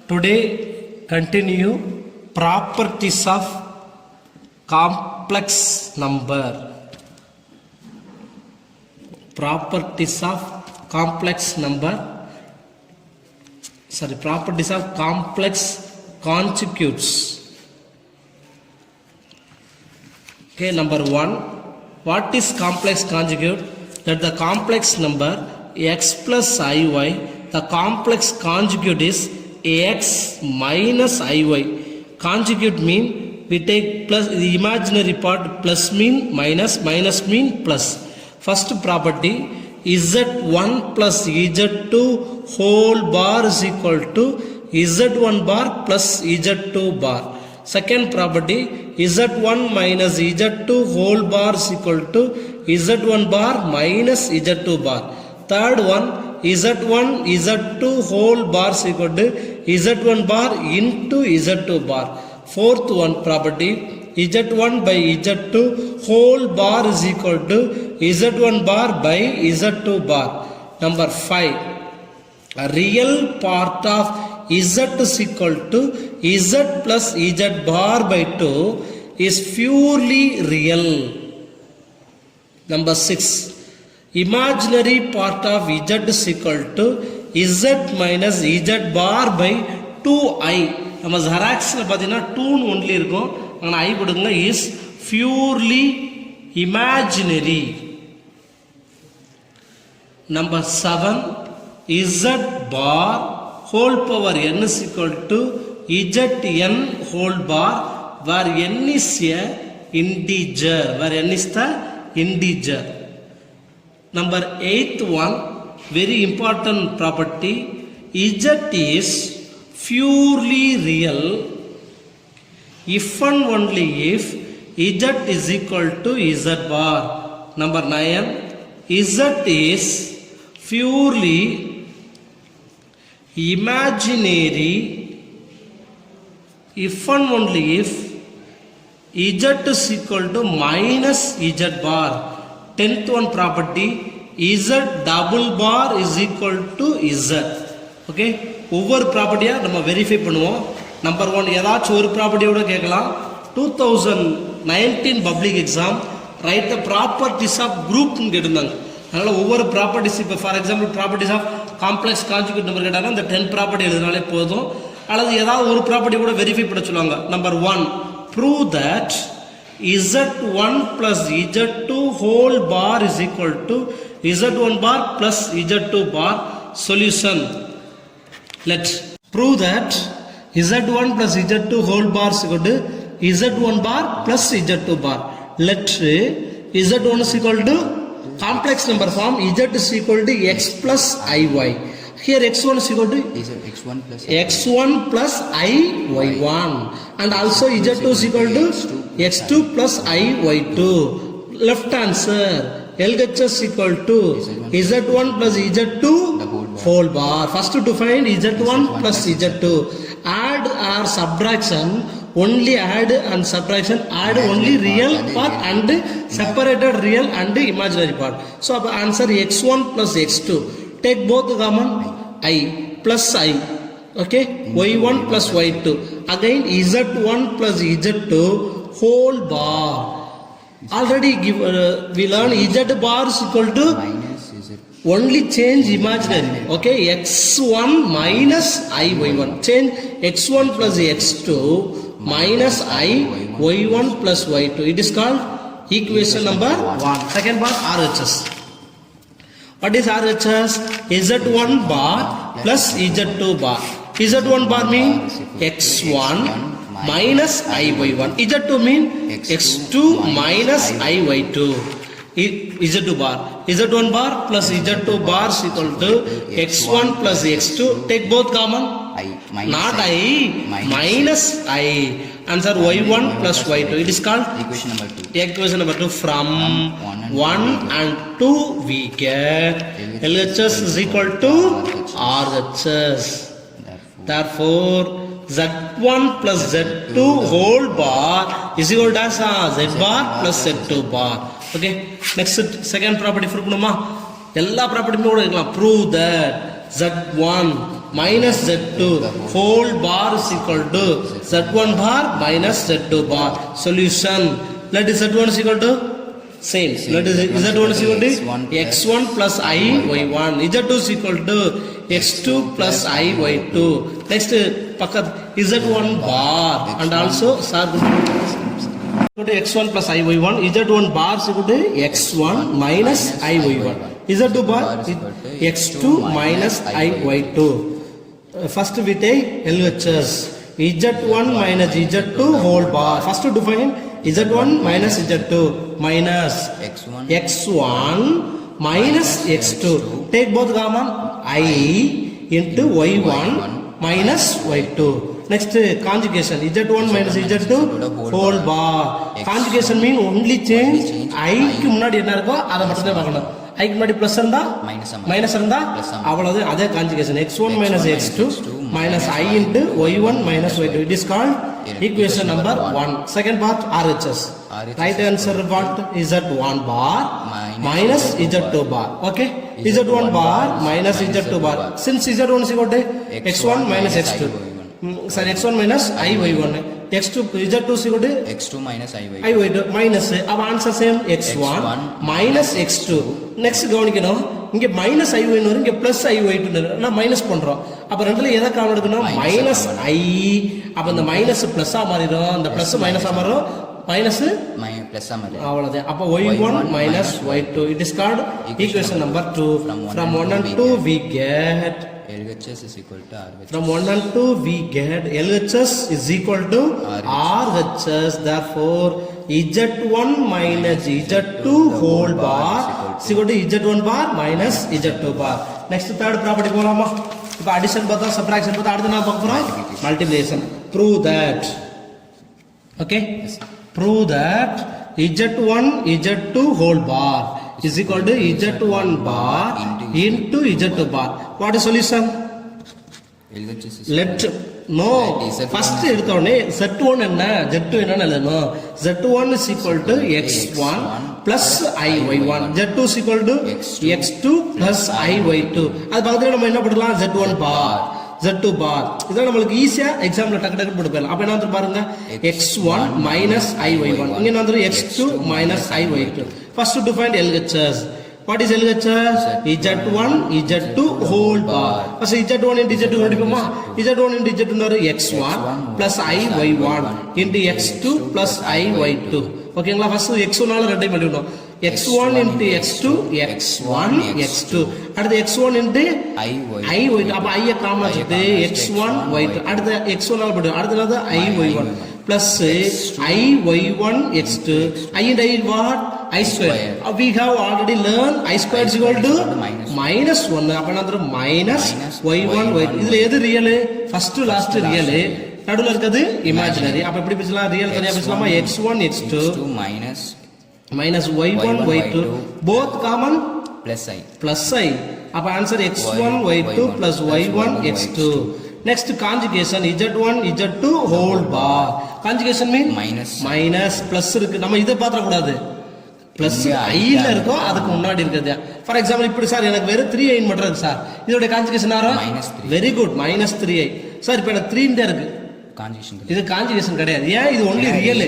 Today continue properties of complex number. Properties of complex number. Properties of complex conjugates. Okay, number 1. What is complex conjugate? That the complex number x plus iy, the complex conjugate is x minus iy. Conjugate mean we take plus, the imaginary part plus mean minus, minus mean plus. First property, z1 plus z2 whole bar is equal to z1 bar plus z2 bar. Second property, z1 minus z2 whole bar is equal to z1 bar minus z2 bar. Third one, z1 z2 whole bar is equal to z1 bar into z2 bar. Fourth one property, z1 by z2 whole bar is equal to z1 bar by z2 bar. Number 5, a real part of z is equal to z plus z bar by 2 is purely real. Number 6, imaginary part of z is equal to z minus z bar by 2i. நம்ம ஜெராக்ஸில் பார்த்தீங்கன்னா 2 only இருக்கும், ஆனால் i கொடுங்க is purely imaginary. Number 7, z bar whole power n is equal to zn whole bar where n is a integer, where n is the integer. Number 8th one, very important property, z is purely real if and only if z is equal to z bar. Number 9, z is purely imaginary if and only if z is equal to minus z bar. 10th one property, z double bar is equal to z. Okay, ஒவ்வொரு ப்ராப்பர்ட்டியாக நம்ம verify பண்ணுவோம். Number 1, ஏதாச்சும் ஒரு ப்ராப்பர்ட்டியோட கேட்கலாம். 2019 public exam right the properties of குரூப்னு கேட்டிருந்தாங்க. அதனால் ஒவ்வொரு ப்ராப்பர்ட்டிஸ், இப்போ for example properties of complex conjugate number கேட்டாங்கன்னா இந்த 10 ப்ராப்பர்ட்டி எழுதினாலே போதும். அல்லது ஏதாவது ஒரு ப்ராப்பர்ட்டி கூட வெரிஃபை பண்ண சொல்லுவாங்க. Number 1, prove that z1 plus z2 whole bar is equal to z1 bar plus z2 bar. Solution, let's prove that z1 plus z2 whole bar is equal to z1 bar plus z2 bar. Let z1 is equal to complex number form, z is equal to x plus iy. Here x1 is equal to x1 plus iy1 and also z2 is equal to x2 plus iy2. Left answer, LHS equal to z1 plus z2 whole bar. First to find z1 plus z2. Add or subtraction, only add and subtraction, add only real part and separated real and imaginary part. So answer x1 plus x2. Take both common, I plus I. Okay, y1 plus y2. Again z1 plus z2 whole bar. Already we learn z bar is equal to only change imaginary. Okay, x1 minus I y1. Change x1 plus x2 minus I y1 plus y2. It is called equation number 1. Second part, RHS. What is RHS? z1 bar plus z2 bar. z1 bar mean x1 minus I y1. z2 mean x2 minus I y2. z2 bar, z1 bar plus z2 bar is equal to x1 plus x2. Take both common, not I, minus I. Answer y1 plus y2. It is called equation number 2. Equation number 2. From 1 and 2 we get LHS is equal to RHS. Therefore z1 plus z2 whole bar is equal to z bar plus z2 bar. Okay, next second property for எல்லா ப்ராப்பர்ட்டியுமே கூட இருக்கலாம். Prove that z1 minus Z2 whole bar is equal to Z1 bar minus Z2 bar. Solution. Let Z1 is equal to same. Let Z1 is equal to x1 plus I y1. Z2 is equal to x2 plus I y2. Next pakat Z1 bar and also sir equal to x1 plus I y1. Z1 bar is equal to x1 minus I y1. Z2 bar x2 minus I y2. First we take LHS. Z1 minus Z2 whole bar. First to define Z1 minus Z2 minus x1 minus x2. Take both common I into y1 minus y2. Next conjugation Z1 minus Z2 whole bar. Conjugation mean only change I க்கு முன்னாடி என்ன இருக்கோ அதை மட்டும் தான் பார்க்கணும். I க்கு முன்னாடி பிளஸ் இருந்தா மைனஸ் இருந்தா அவ்வளவுதான். அதே conjugation x1 minus x2 minus I into y1 minus y2. It is called equation number 1. Second part RHS. Right answer what? Z1 bar minus Z2 bar. Okay, Z1 bar minus Z2 bar. Since Z1 is equal to x1 minus x2, sorry, x1 minus I y1, x2 Z2 is equal to x2 minus I y2 minus our answer same x1 minus x2. Next கவனிக்கணும், இங்க minus i Y வரும், இங்க plus ஐ white நான் minus பண்றோம். அப்ப ரெண்டுல எதை common எடுக்கணும்? மைனஸ் ஐ. அப்ப இந்த மைனஸ் பிளஸ்ஸா மாறிடும், இந்த பிளஸ் மைனஸா மாறும், மைனஸ் பிளஸ் அவ்வளவுதான். அப்ப y1 minus y2. It is called equation number 2. From 1 and 2 we get LHS is equal to RHS. From 1 and 2 we get LHS is equal to RHS. Therefore Z1 minus Z2 whole bar is equal to Z1 bar minus Z2 bar. Next third property போலாமா? இப்போ addition பார்த்தா subtraction பார்த்தா அடுத்து நான் பார்க்க போறோம் multiplication. Prove that. Okay? Yes. Prove that Z1 Z2 whole bar is equal to Z1 bar into Z2 bar. What is solution? Let no first எடுத்தோனே Z1 என்ன Z2 என்னன்னு எழுதணும். Z1 is equal to x1 plus iy1. Z2 is equal to x2 plus iy2. அது பக்கத்துல நம்ம என்ன போடலாம்? Z1 bar Z2 bar. இதெல்லாம் நம்மளுக்கு ஈஸியா எக்ஸாம்ல டக்கு டக்கு போட்டு போயிடலாம். அப்ப என்ன வந்து பாருங்க, x1 minus iy1. இங்க என்ன வந்து x2 minus iy2. First to find LHS. What is LHS? Z1 Z2 whole bar. First Z1 into Z2 கண்டுபிடிப்போமா? Z1 into Z2 வந்து x1 plus iy1 into x2 plus iy2. ஓகேங்களா? First x1 ஆல ரெண்டையும் multiply x1 into x2 x1 x2. அடுத்து x1 into iy2. அப்ப i common எடுத்து x1 y2. அடுத்து x1 ஆல போடு. அடுத்து iy1 plus iy1 x2. I and I what? I square. We have already learned I square is equal to minus 1. அப்ப என்னது minus y1 y2. இதுல எது ரியல்? ஃபர்ஸ்ட் லாஸ்ட் ரியல், நடுவுல இருக்குது இமேஜினரி. அப்ப எப்படி பிரிச்சலாம்? ரியல் தனியா பிரிச்சலாமா? x1 x2 minus y1 y2 both common plus i. அப்ப answer x1 y2 plus y1 x2. Next conjugation z1 z2 whole bar. Conjugation mean minus plus இருக்கு. நம்ம இத பாத்தற கூடாது. பிளஸ் ஐல இருக்கும், அதுக்கு முன்னாடி இருக்குது. ஃபார் எக்ஸாம்பிள் இப்படி சார் எனக்கு வெறும் 3i மட்டும் இருக்கு சார், இதோட கான்ஜுகேஷன் ஆகும் வெரி குட் -3i. சார் இப்போ எனக்கு 3 தான் இருக்கு, இது கான்ஜுகேஷன் கிடையாது. ஏன்? இது ஒன்லி ரியல்,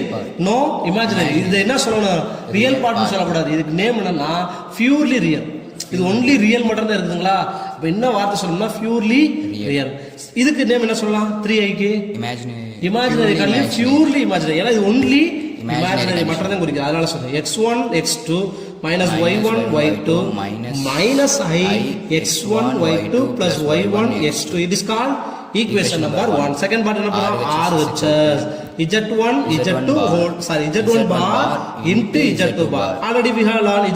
நோ இமேஜினரி. இது என்ன சொல்லணும்? ரியல் பார்ட்னு சொல்லக்கூடாது. இதுக்கு நேம் என்னன்னா பியூர்லி ரியல். இது ஒன்லி ரியல் மட்டும் தான் இருக்குதுங்களா? அப்ப என்ன வார்த்தை சொல்லணும்னா பியூர்லி ரியல். இதுக்கு நேம் என்ன சொல்லலாம்? 3iக்கு இமேஜினரி கல்ல பியூர்லி இமேஜினரி. ஏன்னா இது ஒன்லி இமேஜினரி மட்டும் தான் குறிக்குது, அதனால சொல்றேன். x1 x2 minus y1 y2 minus i x1 y2 plus y1 x2. It is called equation number 1. Second part என்ன பண்ணலாம்? RHS z1 z2 whole z1 bar into z2 bar. Already we have learned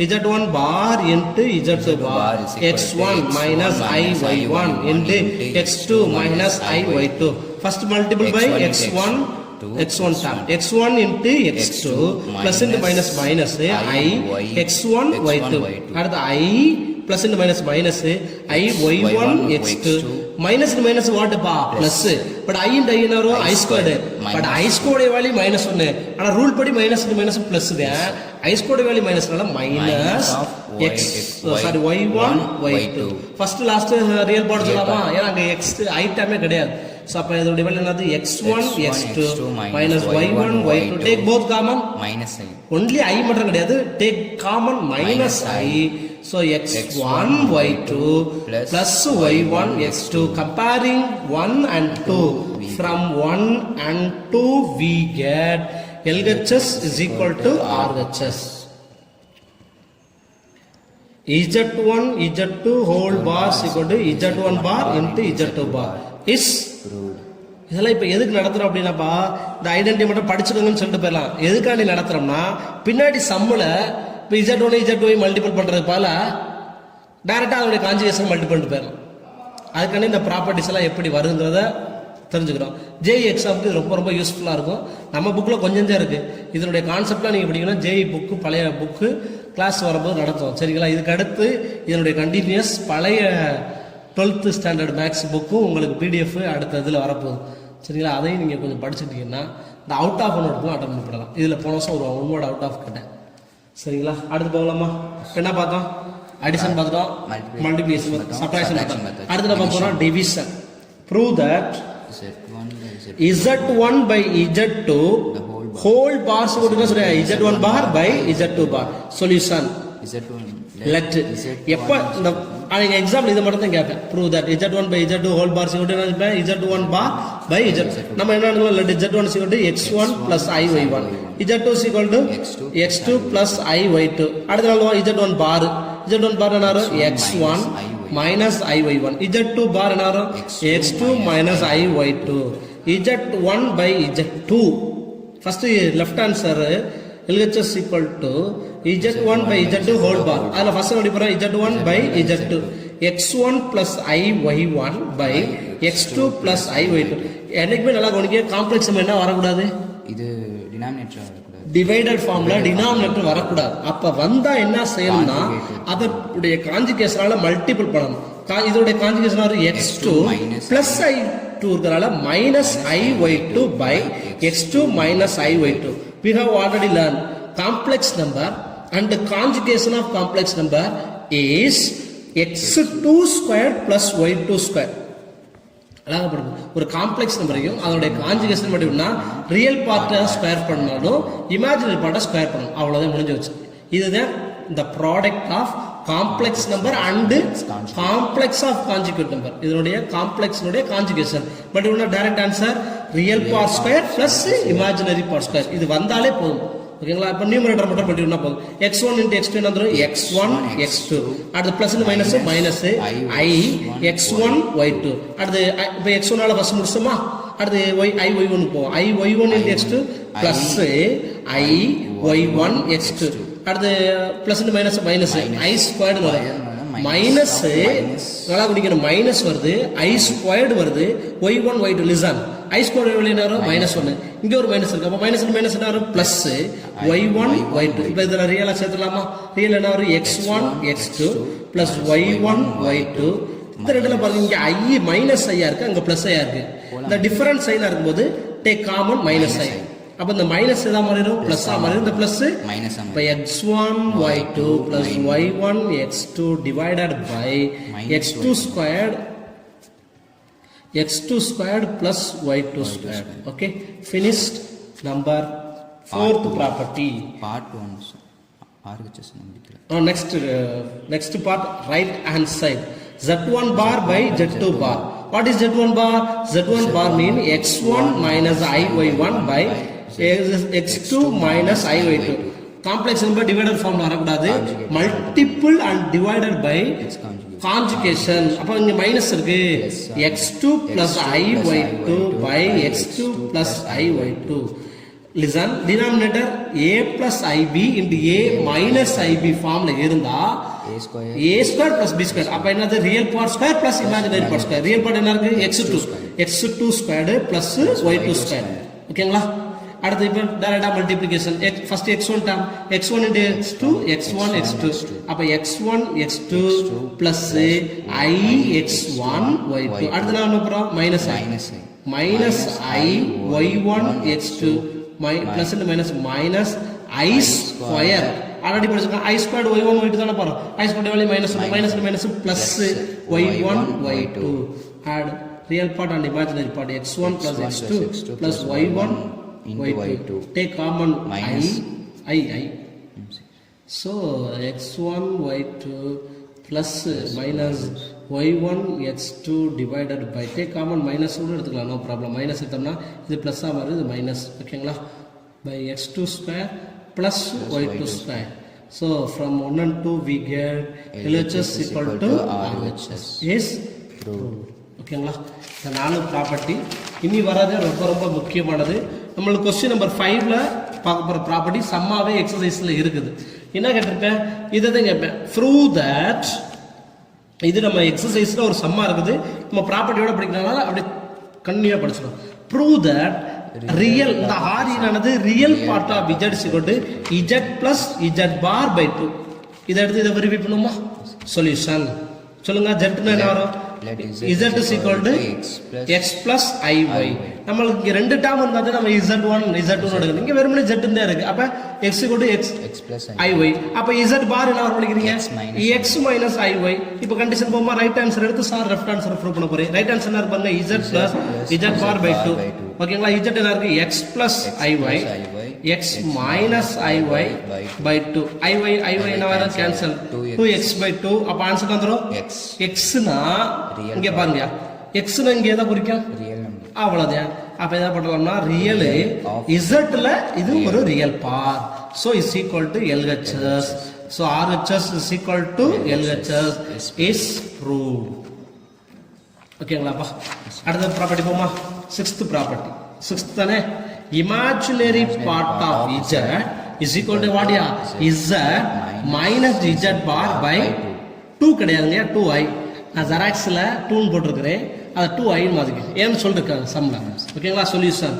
z1 bar into z2 bar. x1 minus i y1 into x2 minus i y2. First multiple by x1 term, x1 into x2 plus into minus i x1 y2. அடுத்து i plus into minus i y1 x2 minus into minus what pa plus. but i and i என்ன வரும்? I squared. but I squared value -1. ஆனா rule படி minus into minus plus தான். I squared value -னால minus y1 y2 first last real part சொல்லலாமா ஏன்னா அங்க x ஐட்டமே கிடையாது சோ அப்ப இதோட டிவைட் என்னது x1 x2 minus y1 y2 take both common minus I. only I மட்டும் கிடையாது take common minus I so x1 y2 plus y1 x2 comparing 1 and 2 from 1 and 2 we get LHS is equal to RHS. Z1 Z2 whole bar is equal to Z1 bar into Z2 bar is இதெல்லாம் இப்போ எதுக்கு நடத்துறோம் அப்படின்னாப்பா இந்த identity மட்டும் படிச்சுக்கோங்கன்னு சொல்லிட்டு போயிடலாம் எதுக்காண்டி நடத்துறோம்னா பின்னாடி சம்மில் இப்போ Z1 Z2 மல்டிபிள் பண்ணுறது போல டைரெக்டாக அதோடைய கான்ஜுகேஷன் மல்டிபிள் பண்ணிட்டு போயிடலாம் அதுக்காண்டி இந்த ப்ராப்பர்ட்டிஸ் எல்லாம் எப்படி வருங்கிறத தெரிஞ்சுக்கிறோம் ஜேஇ எக்ஸாமுக்கு இது ரொம்ப ரொம்ப யூஸ்ஃபுல்லாக இருக்கும் நம்ம புக்கில் கொஞ்சம் தான் இருக்குது இதனுடைய கான்செப்ட்லாம் நீங்கள் படிக்கணும் ஜேஇ புக்கு பழைய புக்கு கிளாஸ் வரும்போது நடத்தும் சரிங்களா இதுக்கு அடுத்து இதனுடைய கண்டினியூஸ் பழைய 12th ஸ்டாண்டர்ட் மேக்ஸ் புக்கும் உங்களுக்கு பிடிஎஃப் அடுத்த இதில் வரப்போகுது சரிங்களா அதையும் நீங்கள் கொஞ்சம் படிச்சுட்டீங்கன்னா இந்த அவுட் ஆஃப் ஒன் எடுக்கும் அட்டன் பண்ணலாம் இதில் போன வருஷம் ஒரு ஒன் அவுட் ஆஃப் கேட்டேன் சரிங்களா அடுத்து போகலாமா என்ன பார்த்தோம் அடிஷன் பார்த்துட்டோம் மல்டிப்ளிகேஷன் சப்ட்ராக்ஷன் பார்த்தோம் அடுத்து நம்ம போகிறோம் division prove that Z1 by Z2 whole bar Z1 bar by Z2 bar solution let எப்ப இந்த எக்ஸாம்பிள் இதை மட்டும் தான் கேட்பேன் prove that Z1 by Z2 whole bar Z1 bar by Z2 நம்ம என்ன எழுதலாம் let Z1 is equal to x1 plus iy1 Z2 is equal to x2 plus iy2 அடுத்த நாள் Z1 bar என்ன x1 minus iy1 Z2 bar என்ன x2 minus iy2 Z1 by Z2 first left answer LHS equal to Z1 by Z2 whole bar அதில் first எப்படி போகிறோம் Z1 by Z2 x1 plus iy1 by x2 plus iy2 என்னைக்குமே நல்லா கவனிக்க complex என்ன வரக்கூடாது இது டினாமினேட்டர் வரக்கூடாது டிவைடட் ஃபார்ம்ல டினாமினேட்டர் வரக்கூடாது அப்ப வந்தா என்ன செய்யணும்னா அதோடைய கான்ஜுகேஷனால மல்டிபிள் பண்ணணும் இதோடைய கான்ஜுகேஷன் x2 plus i2 இருக்கிறதால minus iy2 by x2 minus iy2 we have already learned complex number and the conjugation of complex number is x2 squared plus y2 squared ஒரு காம்ப்ளெக்ஸ் நம்பரையும் அதோடைய கான்ஜுகேஷன் மட்டும்னா real பார்ட்டை square பண்ணாலும் imaginary பார்ட்டை square பண்ணணும் அவ்வளோதான் முடிஞ்சு வச்சு இதுதான் இந்த product of complex number and complex of conjugate number இதனுடைய காம்ப்ளெக்ஸினுடைய கான்ஜுகேஷன் பட் இன்னும் direct answer real part square plus imaginary part square இது வந்தாலே போதும் ஓகேங்களா இப்போ நியூமரேட்டர் மட்டும் பண்ணிட்டோம்னா போதும் x1 into x2 என்ன வந்துடும் x1 x2 அடுத்து plus minus i x1 y2 அடுத்து இப்போ x1 ஆல ஃபர்ஸ்ட் முடிச்சோமா அடுத்து i y1 போவோம் i y1 into x2 plus i y1 x2 அடுத்து பிளஸ் மைனஸ் i ஸ்கொயர்டு வரும் மைனஸ் நல்லா குடிக்கணும் மைனஸ் வருது i ஸ்கொயர்டு வருது y1 y2 listen i squared வெளியே என்ன வரும் -1 இங்க ஒரு மைனஸ் இருக்கு அப்ப மைனஸ் என்ன வரும் பிளஸ் y1 y2 இப்போ இதெல்லாம் ரியலா சேர்த்துலாமா ரியல் என்ன வரும் x1 x2 plus y1 y2 இந்த ரெண்டுல பாருங்க இங்க i மைனஸ் i இருக்கு அங்க பிளஸ் i இருக்கு இந்த டிஃபரன்ஸ் சைனா இருக்கும்போது டேக் காமன் மைனஸ் i அப்ப இந்த மைனஸ் எதா மாறிடும் பிளஸ் ஆ மாறிடும் இந்த பிளஸ் மைனஸ் அப்ப x1 y2 plus y1 x2 divided by x2 squared plus y2 squared okay finished number fourth property part 1 RHS number next part right hand side z1 bar by z2 bar what is z1 bar z1 bar mean x1 minus iy1 by x2 minus iy2 complex number divided form வரக்கூடாது multiple and divided by conjugation அப்ப இங்க minus இருக்கு x2 plus iy2 by x2 plus iy2 listen denominator a plus ib into a minus ib ஃபார்ம்ல இருந்தா a square plus b square அப்ப என்னது real part square plus imaginary part square real part என்ன இருக்கு x2 squared plus y2 squared ஓகேங்களா அடுத்து இப்போ டைரக்டா multiplication first x1 term x1 into x2 x1 x2 அப்ப x1 x2 plus i x1 y2 அடுத்து நாம போறோம் minus i y1 x2 plus into minus i square already படிச்சிருக்கோம் i squared y one y two தானே பாருங்க i squared value minus minus minus plus y one y two add real part and imaginary part x one plus x two plus y one y two take common i so x one y two plus minus y1 x2 divided by take common minus கூட எடுத்துக்கலாம் no problem minus எடுத்தோம்னா இது ப்ளஸ்ஸாக வருது இது minus ஓகேங்களா by x2 square plus y2 square so from 1 and 2 we get LHS equal to RHS is true ஓகேங்களா இந்த 4 ப்ராப்பர்ட்டி இனி வராது ரொம்ப ரொம்ப முக்கியமானது நம்மளுக்கு கொஸ்டின் நம்பர் 5ல பார்க்க போகிற ப்ராப்பர்ட்டி சம்மாவே எக்ஸசைஸில் இருக்குது என்ன கேட்டிருப்பேன் இதை தான் கேட்பேன் ப்ரூவ் தட் இது நம்ம எக்ஸசைஸில் ஒரு சம்மா இருக்குது நம்ம ப்ராப்பர்ட்டியோட படிக்கிறதுனால அப்படி கண்டினியூவாக படிச்சிடும் ப்ரூவ் தட் ரியல் இந்த ஆரியானது ரியல் பார்ட் ஆஃப் இஜட் சிக்கோட்டு z plus z bar by 2 இதை எடுத்து இதை வெரிஃபை பண்ணுமா சொல்யூஷன் சொல்லுங்க ஜெட்னா என்ன வரும் z is equal to x plus iy நம்மளுக்கு இங்க ரெண்டு டேர்ம் வந்தாதே நம்ம z1 z2 எடுக்கணும் இங்க வெறுமனே z ன்னு இருக்கு அப்ப x equal to x plus iy அப்ப z பார் என்ன வரும் நினைக்கிறீங்க x minus iy இப்போ கண்டிஷன் போமா ரைட் ஆன்சர் எடுத்து சார் லெஃப்ட் ஆன்சர் ப்ரூவ் பண்ண போறேன் ரைட் ஆன்சர் என்ன பாருங்க z plus z bar by 2 ஓகேங்களா z என்ன இருக்கு x plus iy x minus iy by 2 iy என்ன வரும் கேன்சல் 2x by 2 அப்ப ஆன்சர் வந்துரும் x னா இங்க பாருங்க x னா இங்க எதை குறிக்கும் ரியல் நம்பர் அவ்வளவுதான் அப்ப என்ன பண்ணலாம்னா ரியல் z ல இது ஒரு real part so is equal to LHS so RHS is equal to LHS is proved ஓகேங்களாப்பா அடுத்த ப்ராப்பர்ட்டி போமா 6th ப்ராப்பர்ட்டி 6th தானே imaginary part of z is equal to what ya z minus z bar by 2 கிடையாதுங்க 2i நான் ஜெராக்ஸ்ல 2 ன்னு போட்டுருக்கிறேன் அதை 2i ன்னு மாத்திக்கிறேன் ஏன்னு சொல்லிருக்காங்க சம்ல ஓகேங்களா சொல்யூஷன்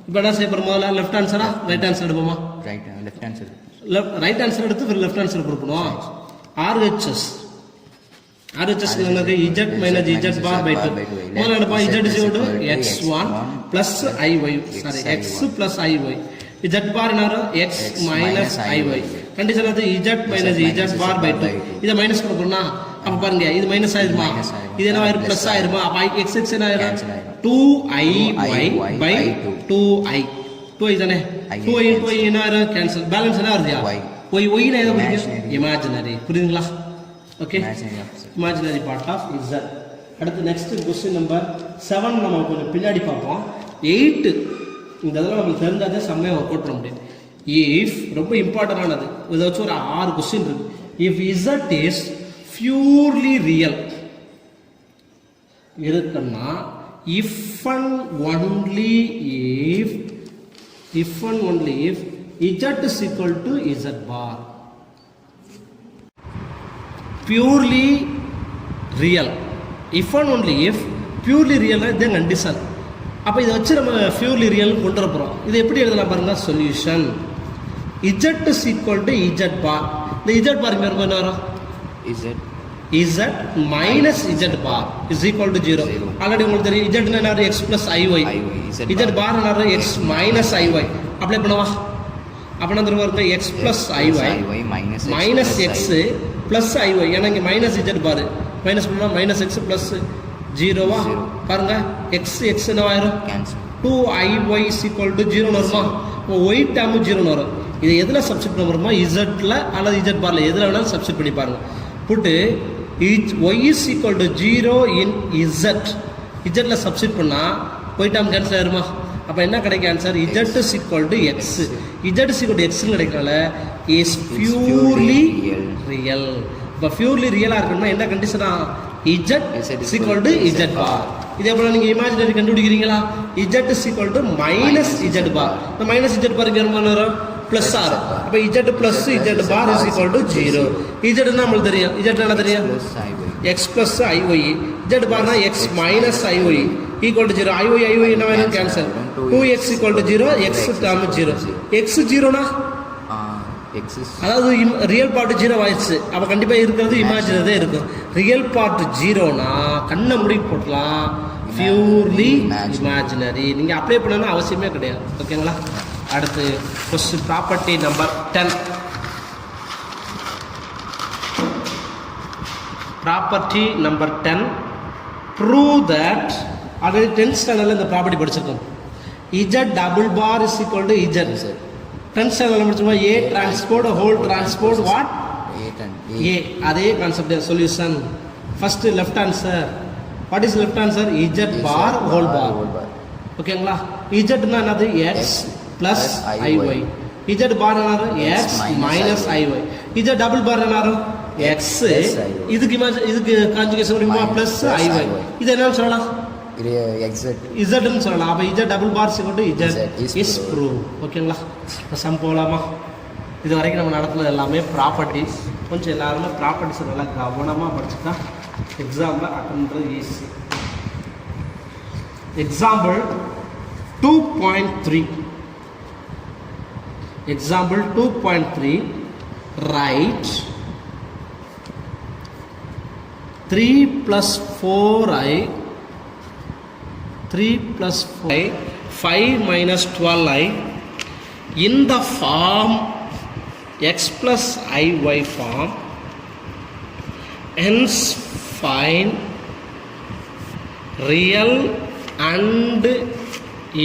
இப்போ என்ன செய்ய போறோம் முதல்ல லெஃப்ட் ஆன்சரா ரைட் ஆன்சர் எடுப்போமா ரைட் ஆன்சர் எடுத்து லெஃப்ட் ஆன்சர் கொடுக்கணும் RHS என்னது z minus z bar by 2 முதல்ல எடுப்போம் z is equal to x1 plus iy sorry x plus iy z bar என்ன வரும் x minus iy கண்டிஷன் அது z minus z bar by 2 இத minus கொடுக்கணும்னா அப்ப பாருங்க இது மைனஸ் ஆயிருமா இது என்ன ஆயிரும் பிளஸ் ஆயிருமா அப்ப x x என்ன ஆயிரும் 2iy by 2i 2i தானே 2i 2i என்ன ஆயிரும் கேன்சல் பேலன்ஸ் என்ன வருதுயா y y னா எதை குறிக்கும் இமேஜினரி புரியுதுங்களா okay imaginary part of z அடுத்து நெக்ஸ்ட் क्वेश्चन நம்பர் 7 நம்ம கொஞ்சம் பின்னாடி பார்ப்போம் 8 இந்த இதெல்லாம் நமக்கு தெரிஞ்சாதே செம்மையா ஒர்க் அவுட் பண்ண முடியும் இஃப் ரொம்ப இம்பார்ட்டன்டானது இதை வச்சு ஒரு 6 क्वेश्चन இருக்கு if z is purely real இருக்குன்னா if and only if z is equal to z bar purely real if and only if purely real then condition அப்ப இத வச்சு நம்ம purely real கொண்டு வர போறோம் இது எப்படி எழுதலாம் பாருங்க solution z is equal to z bar இந்த z bar இங்க என்ன வரும் z minus z bar is equal to 0 already உங்களுக்கு தெரியும் z என்ன x plus iy z bar என்ன x minus iy அப்ளை பண்ணுவா அப்ப என்ன வருது x plus iy minus x plus iy ஏன்னா இங்க minus z bar மைனஸ் பண்ணா minus x plus 0வா பாருங்க x என்ன ஆயிரும் cancel 2iy is equal to 0 ன்னு வருமா y டேர்ம் 0 ன்னு வரும் இதை எதுல சப்ஸ்டிட் பண்ண போறோமா z ல அல்லது z barல எதுல வேணாலும் சப்ஸ்டிட் பண்ணி பாருங்க put y is equal to 0 in z ல சப்ஸ்டிட் பண்ணா y டேர்ம் கேன்சல் ஆயிருமா அப்ப என்ன கிடைக்கும் answer z is equal to x z is equal to x ன்னு கிடைக்கறனால is purely real இப்ப purely ரியலா இருக்கணும்னா என்ன கண்டிஷனா z is equal to z bar இதே போல நீங்க imaginary கண்டுபிடிக்கிறீங்களா z is equal to minus z bar இந்த minus z bar இங்க என்ன வரும் பிளஸ் ஆர் அப்ப z plus z bar is equal to 0 z ன்னா நமக்கு தெரியும் z என்ன தெரியும் x plus iy z bar னா x minus iy equal to 0 iy என்ன வேணும் cancel 2x equal to 0 x term 0 x 0 னா அதாவது ரியல் பார்ட் 0 ஆயிடுச்சு அப்ப கண்டிப்பா இருக்கிறது இமேஜினரி இருக்கும் ரியல் பார்ட் 0 னா கண்ணை மூடி போடலாம் பியூர்லி இமேஜினரி நீங்க அப்ளை பண்ணனும் அவசியமே கிடையாது ஓகேங்களா அடுத்து question property number 10 property number 10, prove that, already 10th ஸ்டாண்டர்டில் இந்த ப்ராப்பர்ட்டி படிச்சிருக்கோம். Z double bar is equal to z. 10th ஸ்டாண்டர்டில் படிச்சிருக்கோம். A transpose whole transpose what A. அதே concept. Solution first left answer. What is left answer? Z bar whole bar. ஓகேங்களா? இஜட்னா என்னது? X plus i y. Z bar என்னது? X minus i y. Z double bar என்னது? X. இதுக்கு conjugation முடியுமா? Plus ஐஒய். இது என்னன்னு சொல்லலாம்? இது எக்ஸட் இசட்னு சொல்லலாம். அப்போ இஜட் டபுள் பார் சிக்கல் டு இஜட் இஸ் ப்ரூவ். ஓகேங்களா? சம் போகலாமா? இது வரைக்கும் நம்ம நடத்துனது எல்லாமே ப்ராப்பர்ட்டிஸ். கொஞ்சம் எல்லாருமே ப்ராப்பர்ட்டிஸ் நல்லா கவனமாக படிச்சுட்டா எக்ஸாம்பிள் அட்டன் பண்ணுறது easy. Example 2.3. Example 2.3, write 3 plus 4i 3 plus 4i 5 minus 12i in the form x plus iy form. Hence find real and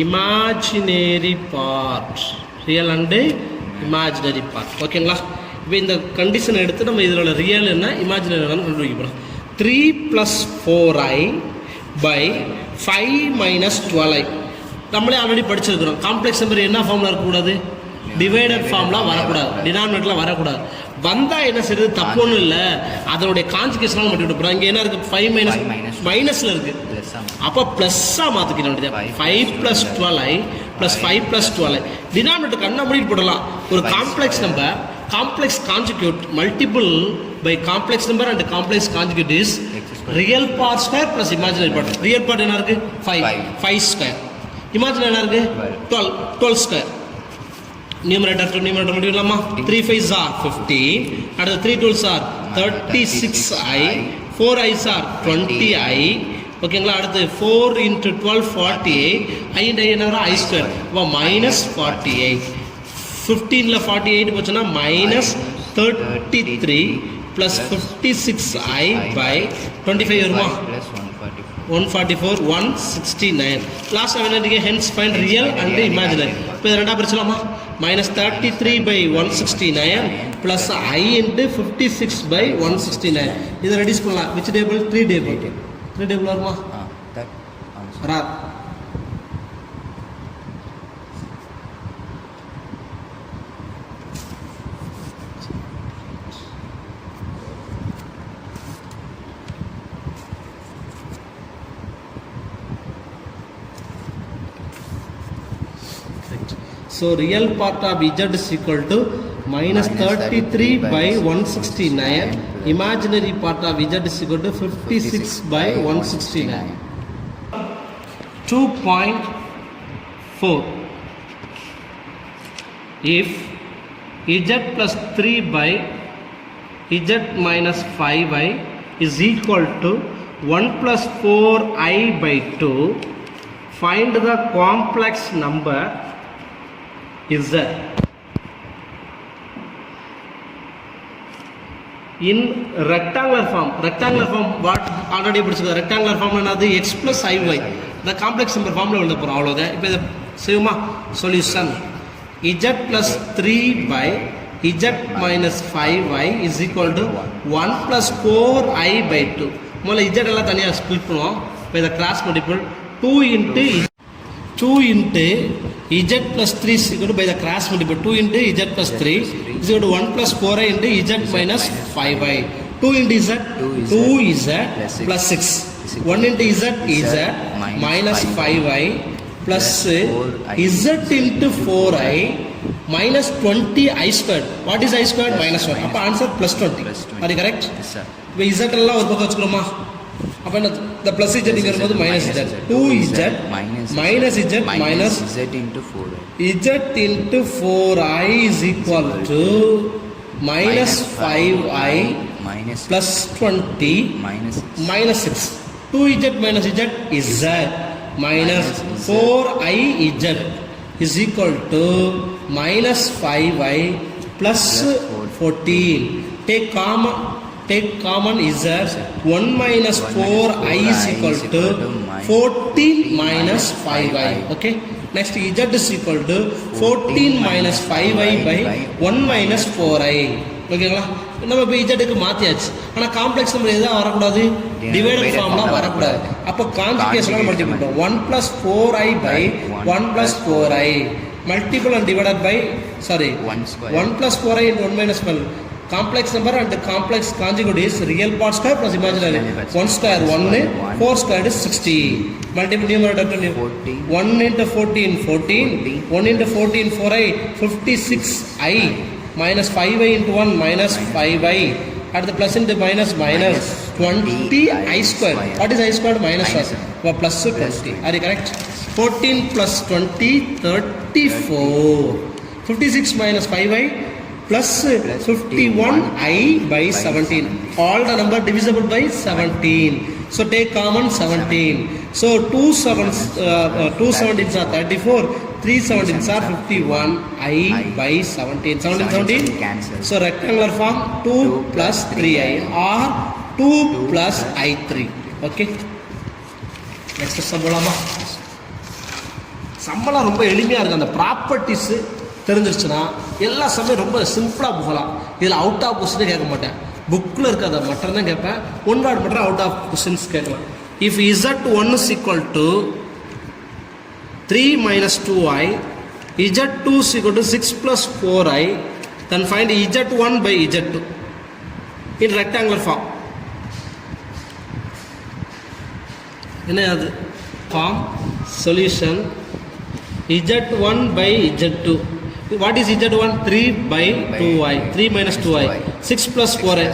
imaginary part. Real and imaginary part. ஓகேங்களா? இப்போ இந்த கண்டிஷனை எடுத்து நம்ம இதோட ரியல் என்ன இமேஜினரி என்னன்னு கண்டுபிடிக்க போகிறோம். 3 + 4i by 5 - 12i. நம்மளே ஆல்ரெடி படிச்சிருக்கிறோம். காம்ப்ளெக்ஸ் நம்பர் என்ன ஃபார்மில் இருக்கக்கூடாது? டிவைடட் ஃபார்ம்லாம் வரக்கூடாது, டினாமினேட்டரில் வரக்கூடாது. வந்தால் என்ன செய்யுது? தப்பு ஒன்றும் இல்லை, அதனுடைய கான்ஜுகேஷனாக மட்டும் விட்டு போகிறோம். இங்கே என்ன இருக்குது? 5 மைனஸில் இருக்குது. அப்போ ப்ளஸ்ஸாக மாற்றிக்க வேண்டியது. 5 + 12i + 5 + 12i. டினாமினேட்டர் கண்ணா மூடிட்டு போடலாம். ஒரு complex number complex conjugate multiple by complex number and complex conjugate is real part square plus imaginary part. Real part என்ன இருக்குது? 5 ஸ்கொயர். இமேஜினரி என்ன இருக்குது? 12 ஸ்கொயர். நியூமரேட்டர் டு நியூமரேட்டர் முடியலாமா? 3 5s are 15. அடுத்து 3 12s are 36i. 4i's are 20i. ஓகேங்களா? அடுத்து 4 × 12 48. i × i என்ன வரும்? i square. அப்போ -48. 15ல் 48 போச்சுன்னா -33 + 56i by 25 வருமா? 144 169. லாஸ்ட் அவனுக்கு hence find real and imaginary. இப்போ இதை ரெண்டாக பிரிச்சலாமா? -33 by 169 + i × 56 by 169. இதை ரெடியூஸ் பண்ணலாம். Which table? 3 டேபிள். 3 டேபிள் வருமா? வராது. So real part of z is equal to -33 by 169. Imaginary part of z is equal to 56 by 169. 2.4. If z plus 3 by z minus 5i is equal to 1 plus 4i by 2, find the complex number z. In rectangular form what already படிச்சிருக்கோம். rectangular form என்னது? x plus iy. இந்த complex number ஃபார்ம்ல எழுத போறோம். அவ்வளவுதான். இப்போ இதை செய்யுமா? Solution z plus 3 by z minus 5y is equal to 1 plus 4i by 2. முதல்ல z எல்லாம் தனியாக ஸ்ப்ளிட் பண்ணுவோம். இப்போ இதை cross multiple 2 into z plus 3 is equal to, by the cross multiple, 2 into z plus 3 is equal to 1 plus 4i into z minus 5i. 2 into z 2z plus 6. 1 into z minus 5i plus z into 4i minus 20i squared. What is I squared? Minus 1. அப்போ answer plus 20. Are you correct? இப்போ z எல்லாம் ஒரு பக்கம் வச்சுக்கிறோமா? அப்போ இந்த plus z இங்கே வரும்போது minus z. 2z minus z minus z into 4i. z into 4i is equal to minus 5i plus 20 minus 6. 2z minus z is z minus 4i z is equal to minus 5i plus 14. Take take common z, 1 minus 4i is equal to 14 minus 5i. Okay. Next z is equal to 14 minus 5i by 1 minus 4i. ஓகேங்களா? நம்ம இப்போ இஜெட்டுக்கு மாற்றியாச்சு. ஆனால் complex number எதாவது வரக்கூடாது, divided ஃபார்ம்லாம் வரக்கூடாது. அப்போ கான்ஜுகேஷனாக multiple பண்ணுவோம். 1 plus 4i by 1 plus 4i multiple and divided by 1 plus 4i into 1 minus 12. Complex number and the complex conjugate is real part square plus imaginary. 1 square 1, 4 square is 60. Multiple numerator 1 into 14 14, 1 into 14 4i 56i minus 5i into 1 minus 5i. At the plus into minus 20i square. What is I squared? Minus plus 20. Are you correct? 14 plus 20 34. 56 minus 5i plus 51i by 17. All the number divisible by 17. So take common 17. So 2 17s are 34. 3 17s are 51i by 17. 17 cancel. So rectangular form 2 plus 3i or 2 plus i3. Okay. Next சம்பளமா சம்பளம் ரொம்ப எளிமையாக இருக்குது. அந்த properties தெரிஞ்சிருச்சுன்னா எல்லா சமயம் ரொம்ப சிம்பிளாக போகலாம். இதில் அவுட் ஆஃப் கொஸ்டினே கேட்க மாட்டேன். புக்கில் இருக்கிறத மட்டும் தான் கேட்பேன். ஒன் வேர்ட் மட்டும் அவுட் ஆஃப் கொஸ்டின்ஸ் கேட்கலாம். If z1 is equal to 3 minus 2i, z2 is equal to 6 plus 4i, then find z1 by z2 in rectangular form. என்ன அது form? Solution z1 by z2. What is z1? 3 by 2i. 3 minus 2i. 6 plus 4i.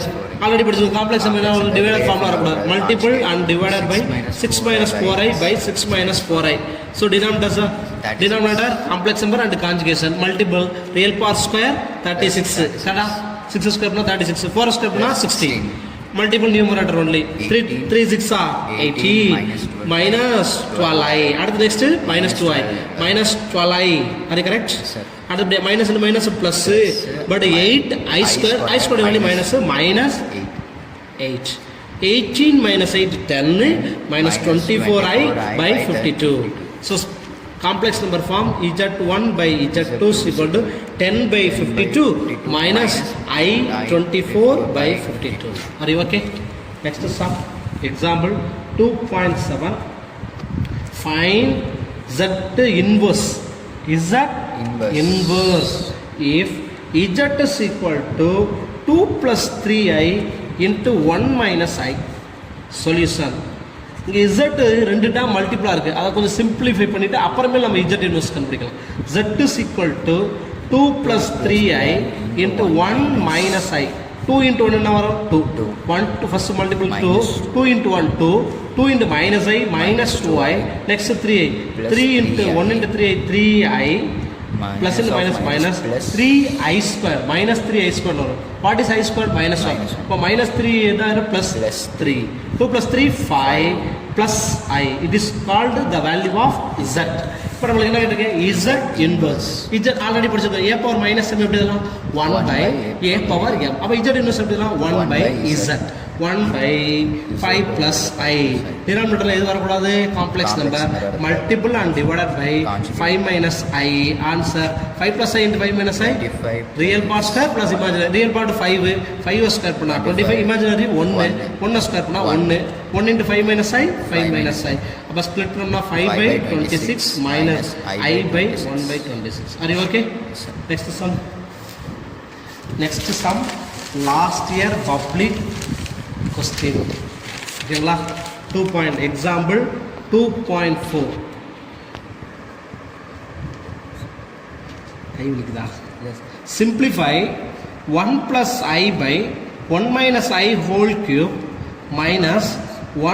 Already படிச்சது. Complex number divided ஃபார்ம்ல வரக்கூடாது. Multiple and divided by 6 minus 4i by 6 minus 4i. So denominator complex number and conjugation. Multiple real part square 36. சரியா? 6 square னா 36. 4 square னா 16. Multiple numerator only. 3 6 are 18 minus 12i. அடுத்து next minus 2i minus 12i. Are you correct? அடுத்து minus and minus plus. But 8i square only minus 8. 18 minus 8 10 minus 24i by 52. So complex number form z1 by z2 is equal to 10 by 52 minus I 24 by 52. Are you okay? Next sum. Example 2.7. Find z inverse. Z inverse if z is equal to 2 plus 3i into 1 minus i. Solution. இங்கே z ரெண்டு time மல்டிப்ளாக இருக்குது. அதை கொஞ்சம் simplify பண்ணிவிட்டு அப்புறமே நம்ம z inverse கண்டுபிடிக்கலாம். z is equal to 2 plus 3i into 1 minus i. 2 into 1 என்ன வரும்? 2. 1 to first multiple 2. 2 into 1 2. 2 into minus i minus 2i. Next 3i. 3 into 1 into 3i 3i. Plus into minus 3i square. Minus 3i square வரும். What is I square? Minus 1. இப்போ minus 3 எதாவது plus 3. 2 plus 3 5 plus i. It is called the value of z. இப்போ நம்மளுக்கு என்ன கேட்டிருக்கு? z inverse. z already படிச்சிருக்கோம். a power minus m எப்படி எழுதலாம்? 1 by a power m. அப்போ z inverse எப்படி எழுதலாம்? 1 by z. 1 by 5 plus i. டினாமினேட்டர்ல எது வரக்கூடாது? Complex number. Multiple and divided by 5 minus i. Answer 5 plus i into 5 minus i. Real part square plus imaginary. Real part 5. 5 square பண்ணா 25. Imaginary 1. 1 square பண்ணா 1. 1 into 5 minus i. 5 minus i. அப்போ split பண்ணா 5 by 26 minus I by 1 by 26. Are you okay? Next sum. Next sum. Last year public question. ஓகேங்களா? 2 point example 2.4. ஐயுக்குதா? Simplify 1 plus i by 1 minus i whole cube minus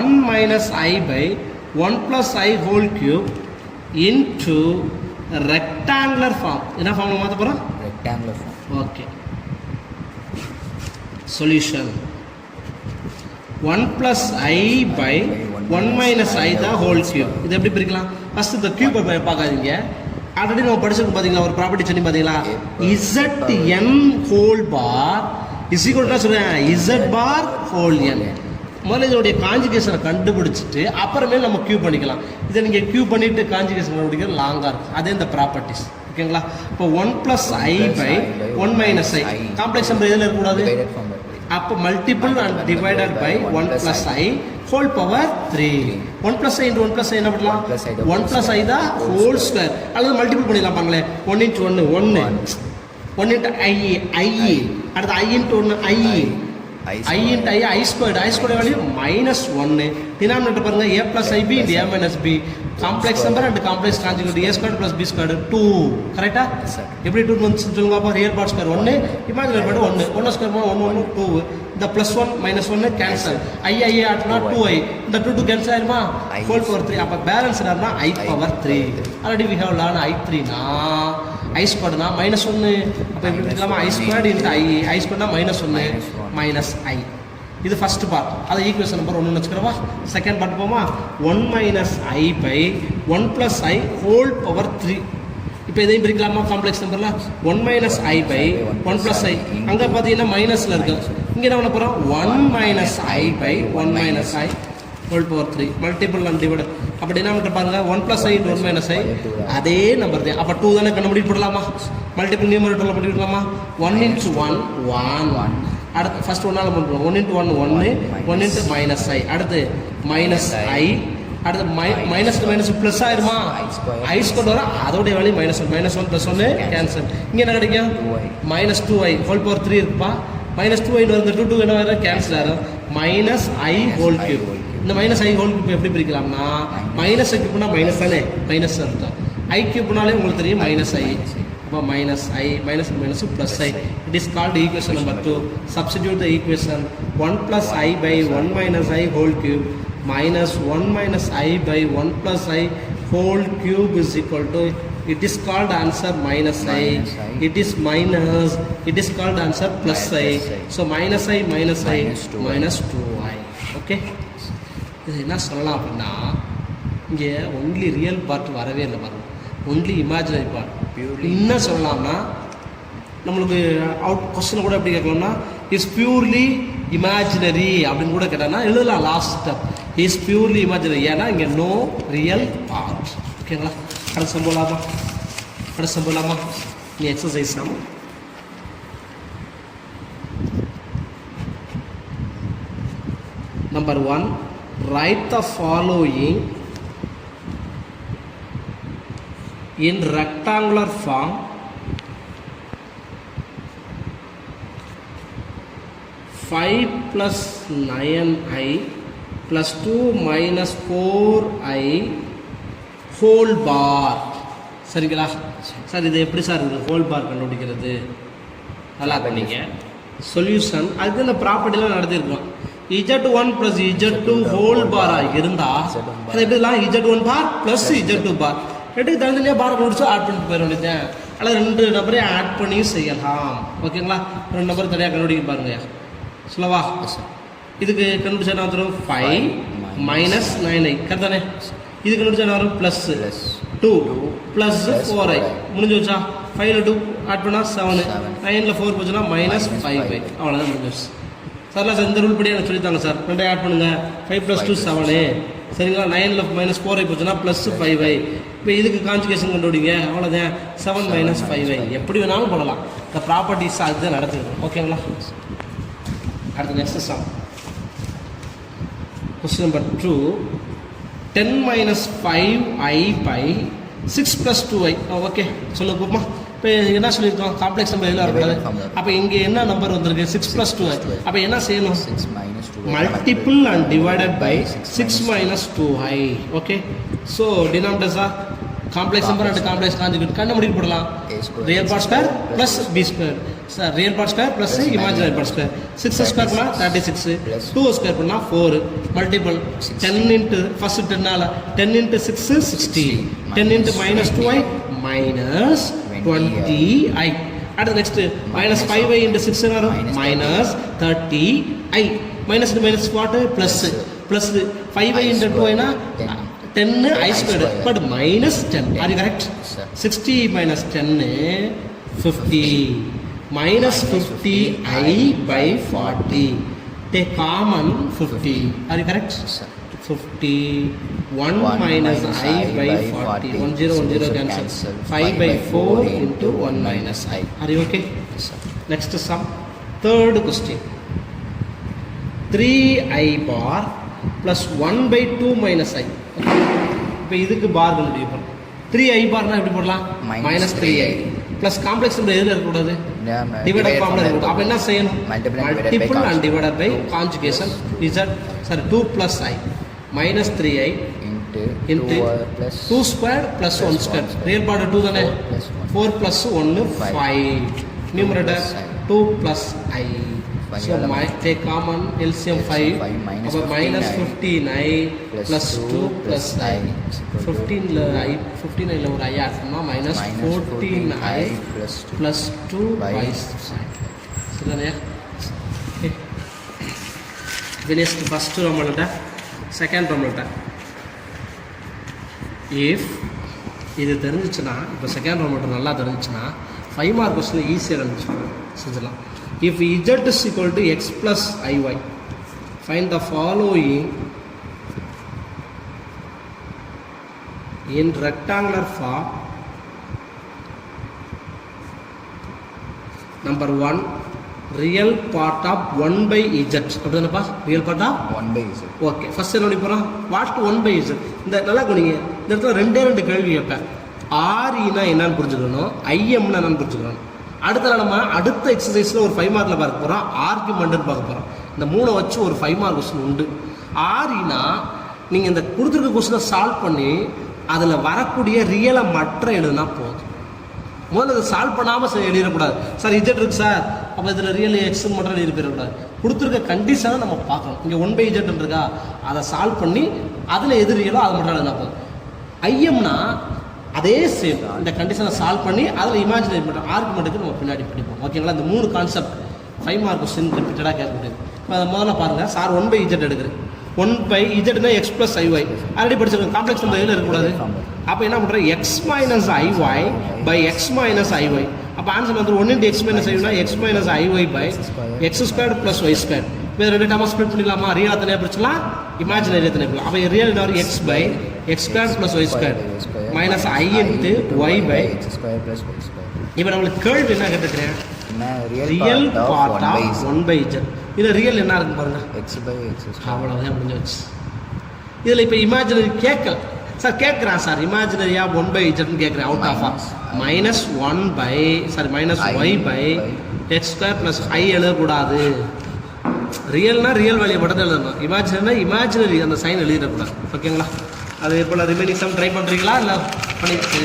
1 minus i by 1 plus i whole cube into rectangular form. என்ன ஃபார்ம்ல மாத்த போறோம்? Rectangular form. Okay. Solution. 1 plus i by 1 minus i the whole cube. இது எப்படி பிரிக்கலாம்? First இந்த கியூபை பார்க்காதீங்க. Already நம்ம படிச்சிருக்கோம். பார்த்தீங்களா? ஒரு ப்ராப்பர்ட்டி சொல்லி பார்த்தீங்களா? zn whole bar is equal சொல்றேன் இசட் பார் ஹோல் என். முதல்ல இதோடைய காஞ்சிகேஷனை கண்டுபிடிச்சிட்டு அப்புறமேல் நம்ம கியூ பண்ணிக்கலாம். இதை நீங்கள் கியூ பண்ணிட்டு காஞ்சிகேஷன் கண்டுபிடிக்கிறது லாங்காக இருக்கும். அதே இந்த ப்ராப்பர்ட்டிஸ் ஓகேங்களா. இப்போ 1 + i / 1 - i காம்ப்ளெக்ஸ் நம்பர் எதில் இருக்கக்கூடாது? அப்போ multiple and divided by 1 + i whole power 3. 1 + i × 1 + i என்ன பண்ணலாம்? 1 + i தான் ஹோல் ஸ்கொயர். அல்லது மல்டிபிள் பண்ணிடலாம் பாங்களேன். 1 × 1 1 1 × i அடுத்து i × 1 i I × i square value -1. Denominator பாருங்க a + ib × a - b complex number and complex conjugate a² + b² 2 கரெக்டா? எப்படி 2 வந்து சொல்லுங்க பாப்பா. Real part square 1 imaginary part 1 1 square 1 1 2 இந்த +1 -1 கேன்சல் i ஆட்னா 2i இந்த 2 கேன்சல் ஆயிருமா ஹோல் பவர் 3. அப்ப பேலன்ஸ் என்னன்னா i power 3. Already we have learned i3 னா i² னா -1. அப்ப எப்படி எழுதலாமா i² × i னா -1 -i. இது ஃபர்ஸ்ட் பார்ட். அது ஈக்குவேஷன் நம்பர் 1 வச்சுக்கிறவா. செகண்ட் பார்ட் போமா 1 - i / 1 + i ஹோல் பவர் 3. இப்போ இதையும் பிரிக்கலாமா காம்ப்ளெக்ஸ் நம்பர்ல 1 - i / 1 + i அங்கே பார்த்தீங்கன்னா மைனஸில் இருக்கு. இங்கே என்ன பண்ண போகிறோம் 1 - i / 1 - i whole power 3 multiple and divide. அப்படி என்ன பண்ணிட்டு பாருங்க 1 + i × 1 - i அதே நம்பர் தான். அப்போ 2 தானே கண்டுபிடி போடலாமா. மல்டிபிள் நியூமரேட்டரில் பண்ணிவிடலாமா. 1 × 1 1 அடுத்து ஃபர்ஸ்ட் 1 பண்ணுறோம். 1 × 1 1 1 × -i அடுத்து -i அடுத்து மைனஸ் ப்ளஸ் ஆயிருமா i² வர அதோடைய வேல்யூ -1 -1 + 1 கேன்சல். இங்கே என்ன கிடைக்கும் -2i ஹோல் பவர் 3 இருக்குப்பா. -2i வந்து 2 என்ன வர கேன்சல் ஆகும் -i ஹோல் கியூப். இந்த -i ஹோல் கியூப் எப்படி பிரிக்கலாம்னா மைனஸ் கியூப்னா மைனஸ் தானே மைனஸ் அர்த்தம். i கியூப்னாலே உங்களுக்கு தெரியும் -i. அப்போ -i -, +i. It is called equation number 2. Substitute the equation 1 + i / 1 - i whole cube -1 - i / 1 + i whole cube is equal to, it is called answer -i. It is called answer +i. So -i -2i. Okay. இது என்ன சொல்லலாம் அப்படின்னா இங்கே only real part வரவே இல்லை பாருங்க. Only imaginary part. என்ன சொல்லலாம்னா நம்மளுக்கு அவுட் கொஸ்டின் கூட எப்படி கேட்கலாம்னா இஸ் பியூர்லி இமேஜினரி அப்படின்னு கூட கேட்டாங்கன்னா எழுதலாம். Last step is purely imaginary. ஏன்னா இங்கே நோ ரியல் பார்ட். ஓகேங்களா. அடுத்து சம்பவலாமா நீ எக்ஸசைஸ் தான். Number 1, write the following in rectangular form. 5 + 9i + 2 - 4i whole பார். சரிங்களா சார்? இது எப்படி சார் இருக்குது ஹோல் பார் கண்டுபிடிக்கிறது? நல்லா பண்ணீங்க. சொல்யூஷன் அதுக்கு இந்த ப்ராப்பர்ட்டிலாம் நடத்திருக்கோம். z1 + z2 ஹோல் பாராக இருந்தால் அது எப்படிலாம் z1 பார் + z2 பார் ரெண்டுக்கு தனித்தனியாக பார் முடிச்சு ஆட் பண்ணிட்டு போயிட வேண்டியது. அல்லது 2 நம்பரையும் ஆட் பண்ணி செய்யலாம். ஓகேங்களா. 2 நம்பர் தனியாக கண்டுபிடிக்க பாருங்க. சொல்லவா? இதுக்கு கண்டுபிடிச்சா என்ன வந்துடும் 5 - 9i கரெக்ட் தானே. இது கண்டுபிடிச்சா என்ன வரும் +2 + 4i முடிஞ்சு வச்சா 5ல் 2 ஆட் பண்ணால் 7 9ல் 4 போச்சுன்னா -5i அவ்வளோதான் முடிஞ்சிச்சு. சார்லாம் சார் இந்த ரூல் படி எனக்கு சொல்லித்தாங்க சார். 2 ஆட் பண்ணுங்கள் 5 + 2 7 சரிங்களா. 9ல் -4i போச்சுன்னா +5i. இப்போ இதுக்கு கான்ஜுகேஷன் கண்டுபிடிங்க அவ்வளோதான் 7 - 5i எப்படி வேணாலும் போடலாம். இந்த ப்ராப்பர்ட்டிஸ் அதுதான் நடத்துக்கணும். ஓகேங்களா. அடுத்து next sum. Question number 2 10 - 5i / 6 + 2i. Okay சொல்லுங்க போமா. இப்போ என்ன சொல்லியிருக்கோம் காம்ப்ளெக்ஸ் நம்பர் எல்லாம் இருக்காது. அப்போ இங்கே என்ன நம்பர் வந்திருக்கு 6 + 2i. அப்போ என்ன செய்யணும் multiple and divided by 6 - 2i. Okay. So denominators are complex number and complex conjugate கண்ண முடிவு போடலாம். Real part square + b² sir real part square + imaginary part square 6 square பண்ணால் 36 2 ஸ்கொயர் பண்ணால் 4 மல்டிபிள் 10 × ஃபர்ஸ்ட் 10ஆல் 10 × 6 60 10 × -2i -20i. அடுத்து next -5i × 6 வரும் -30i -to what plus 5i × 2i னா 10i². But -10 are you correct? 60 - 10 50 minus 50i by 40. Take common 50. Are you correct? Yes, sir. 50 1 minus I by 40. 1 0 1 0 cancel. 5 by 4 into 1 minus I. Are you okay? Yes, sir. Next sum. Third question. 3i bar plus 1 by 2 minus I. இப்போ இதுக்கு பார் கண்டுபிடிப்போம். 3i பார்னா எப்படி போடலாம்? minus 3i plus complex number எதுல இருக்க கூடாது? Divided ஃபார்ம்ல இருக்க. அப்ப என்ன செய்யணும்? Multiple and divided by conjugation z sorry 2 plus i minus 3i into 2 squared plus 1 squared. Real part 2 தானே? 4 plus 1 5. Numerator 2 plus i. So take common LCM 5. About minus 15i plus 2 plus i. 15 ல ஒரு i add பண்ணா minus 14i plus 2 by 6. சரிதானே? Okay. Finished first formula. Second formula. If இது தெரிஞ்சுச்சுன்னா இப்போ second formula நல்லா தெரிஞ்சுச்சுன்னா 5 mark question ஈஸியாக செஞ்சிடலாம். If z is equal to x plus iy, find the following in rectangular form. Number 1, real part of 1 by z. அப்படிதானப்பா? real part of 1 by z. Okay, first என்ன பண்ணி போகிறோம்? What 1 by z. இந்த நல்லா கவனிங்க, இந்த இடத்துல ரெண்டு கேள்வி கேட்பேன். ஆர்இனா என்னன்னு புரிஞ்சுக்கணும், ஐஎம்னா என்னன்னு புரிஞ்சுக்கணும். அடுத்த எக்ஸசைஸில் ஒரு 5 மார்க்கில் பார்க்க போகிறோம், ஆர்குமெண்ட்னு பார்க்க போகிறோம். இந்த 3 வச்சு ஒரு 5 மார்க் கொஸ்டின் உண்டு. ஆர்இனா நீங்கள் இந்த கொடுத்துருக்க கொஸ்டினை சால்வ் பண்ணி அதில் வரக்கூடிய ரியலை மற்ற எழுதுனா போதும். முதல்ல அதை சால்வ் பண்ணாமல் எழுதிடக்கூடாது. சார் இஜெட் இருக்கு சார், அப்போ இதில் ரியல் எக்ஸ்ன்னு மட்டும் எழுதிடக்கூடாது. கொடுத்துருக்க கண்டிஷனை நம்ம பார்க்கணும். இங்கே 1 by z இருக்கா, அதை சால்வ் பண்ணி அதில் எது ரியலோ அதை மட்டும் எழுதினா போதும். ஐஎம்னா அதே சேம், இந்த கண்டிஷனை சால்வ் பண்ணி அதில் இமேஜினரி பண்ணுறோம். ஆர்குமெண்ட்டுக்கு நம்ம பின்னாடி படிப்போம். ஓகேங்களா? இந்த 3 கான்செப்ட் 5 மார்க் கொஸ்டின் ரிப்பீட்டடாக கேட்க முடியாது. இப்போ அதை முதல்ல பாருங்கள். சார் 1 by z எடுக்கிறேன். 1 by zனா x plus iy already படிச்சிருக்கோம். காம்ப்ளெக்ஸ் நம்பர் எதில் இருக்கக்கூடாது. அப்போ என்ன பண்ணுறேன்? x minus iy by x minus iy. அப்போ ஆன்சர் வந்து 1 into x minus iy x minus iy by x squared plus y squared. இப்போ ரெண்டு டேர்மாக ஸ்ப்ளிட் பண்ணிடலாமா? ரியலாக தனியாக பிடிச்சலாம், இமேஜினரி தனியாக பிடிக்கலாம். அப்போ ரியல் என்ன வரும்? x by x squared plus y squared minus i into y by x squared plus y squared. இப்போ நம்மளுக்கு கேள்வி என்ன கேட்டுக்கிறேன்? Real part of 1 by z. இதில் ரியல் என்ன இருக்குன்னு பாருங்க, x by x squared. அவ்வளோதான் முடிஞ்சு வச்சு. இதில் இப்போ இமேஜினரி கேட்கல சார், கேட்குறான் சார் இமேஜினரியாக 1 by zன்னு கேட்குறேன். Out of minus 1 by minus y by x squared plus i எழுதக்கூடாது. ரியல்னா ரியல் வேல்யூ மட்டும் எழுதணும், இமேஜினரினா இமேஜினரி அந்த சைன் எழுதிடக்கூடாது. ஓகேங்களா? அது இப்போ ரிமைனிங் சம் ட்ரை பண்ணுறீங்களா இல்லை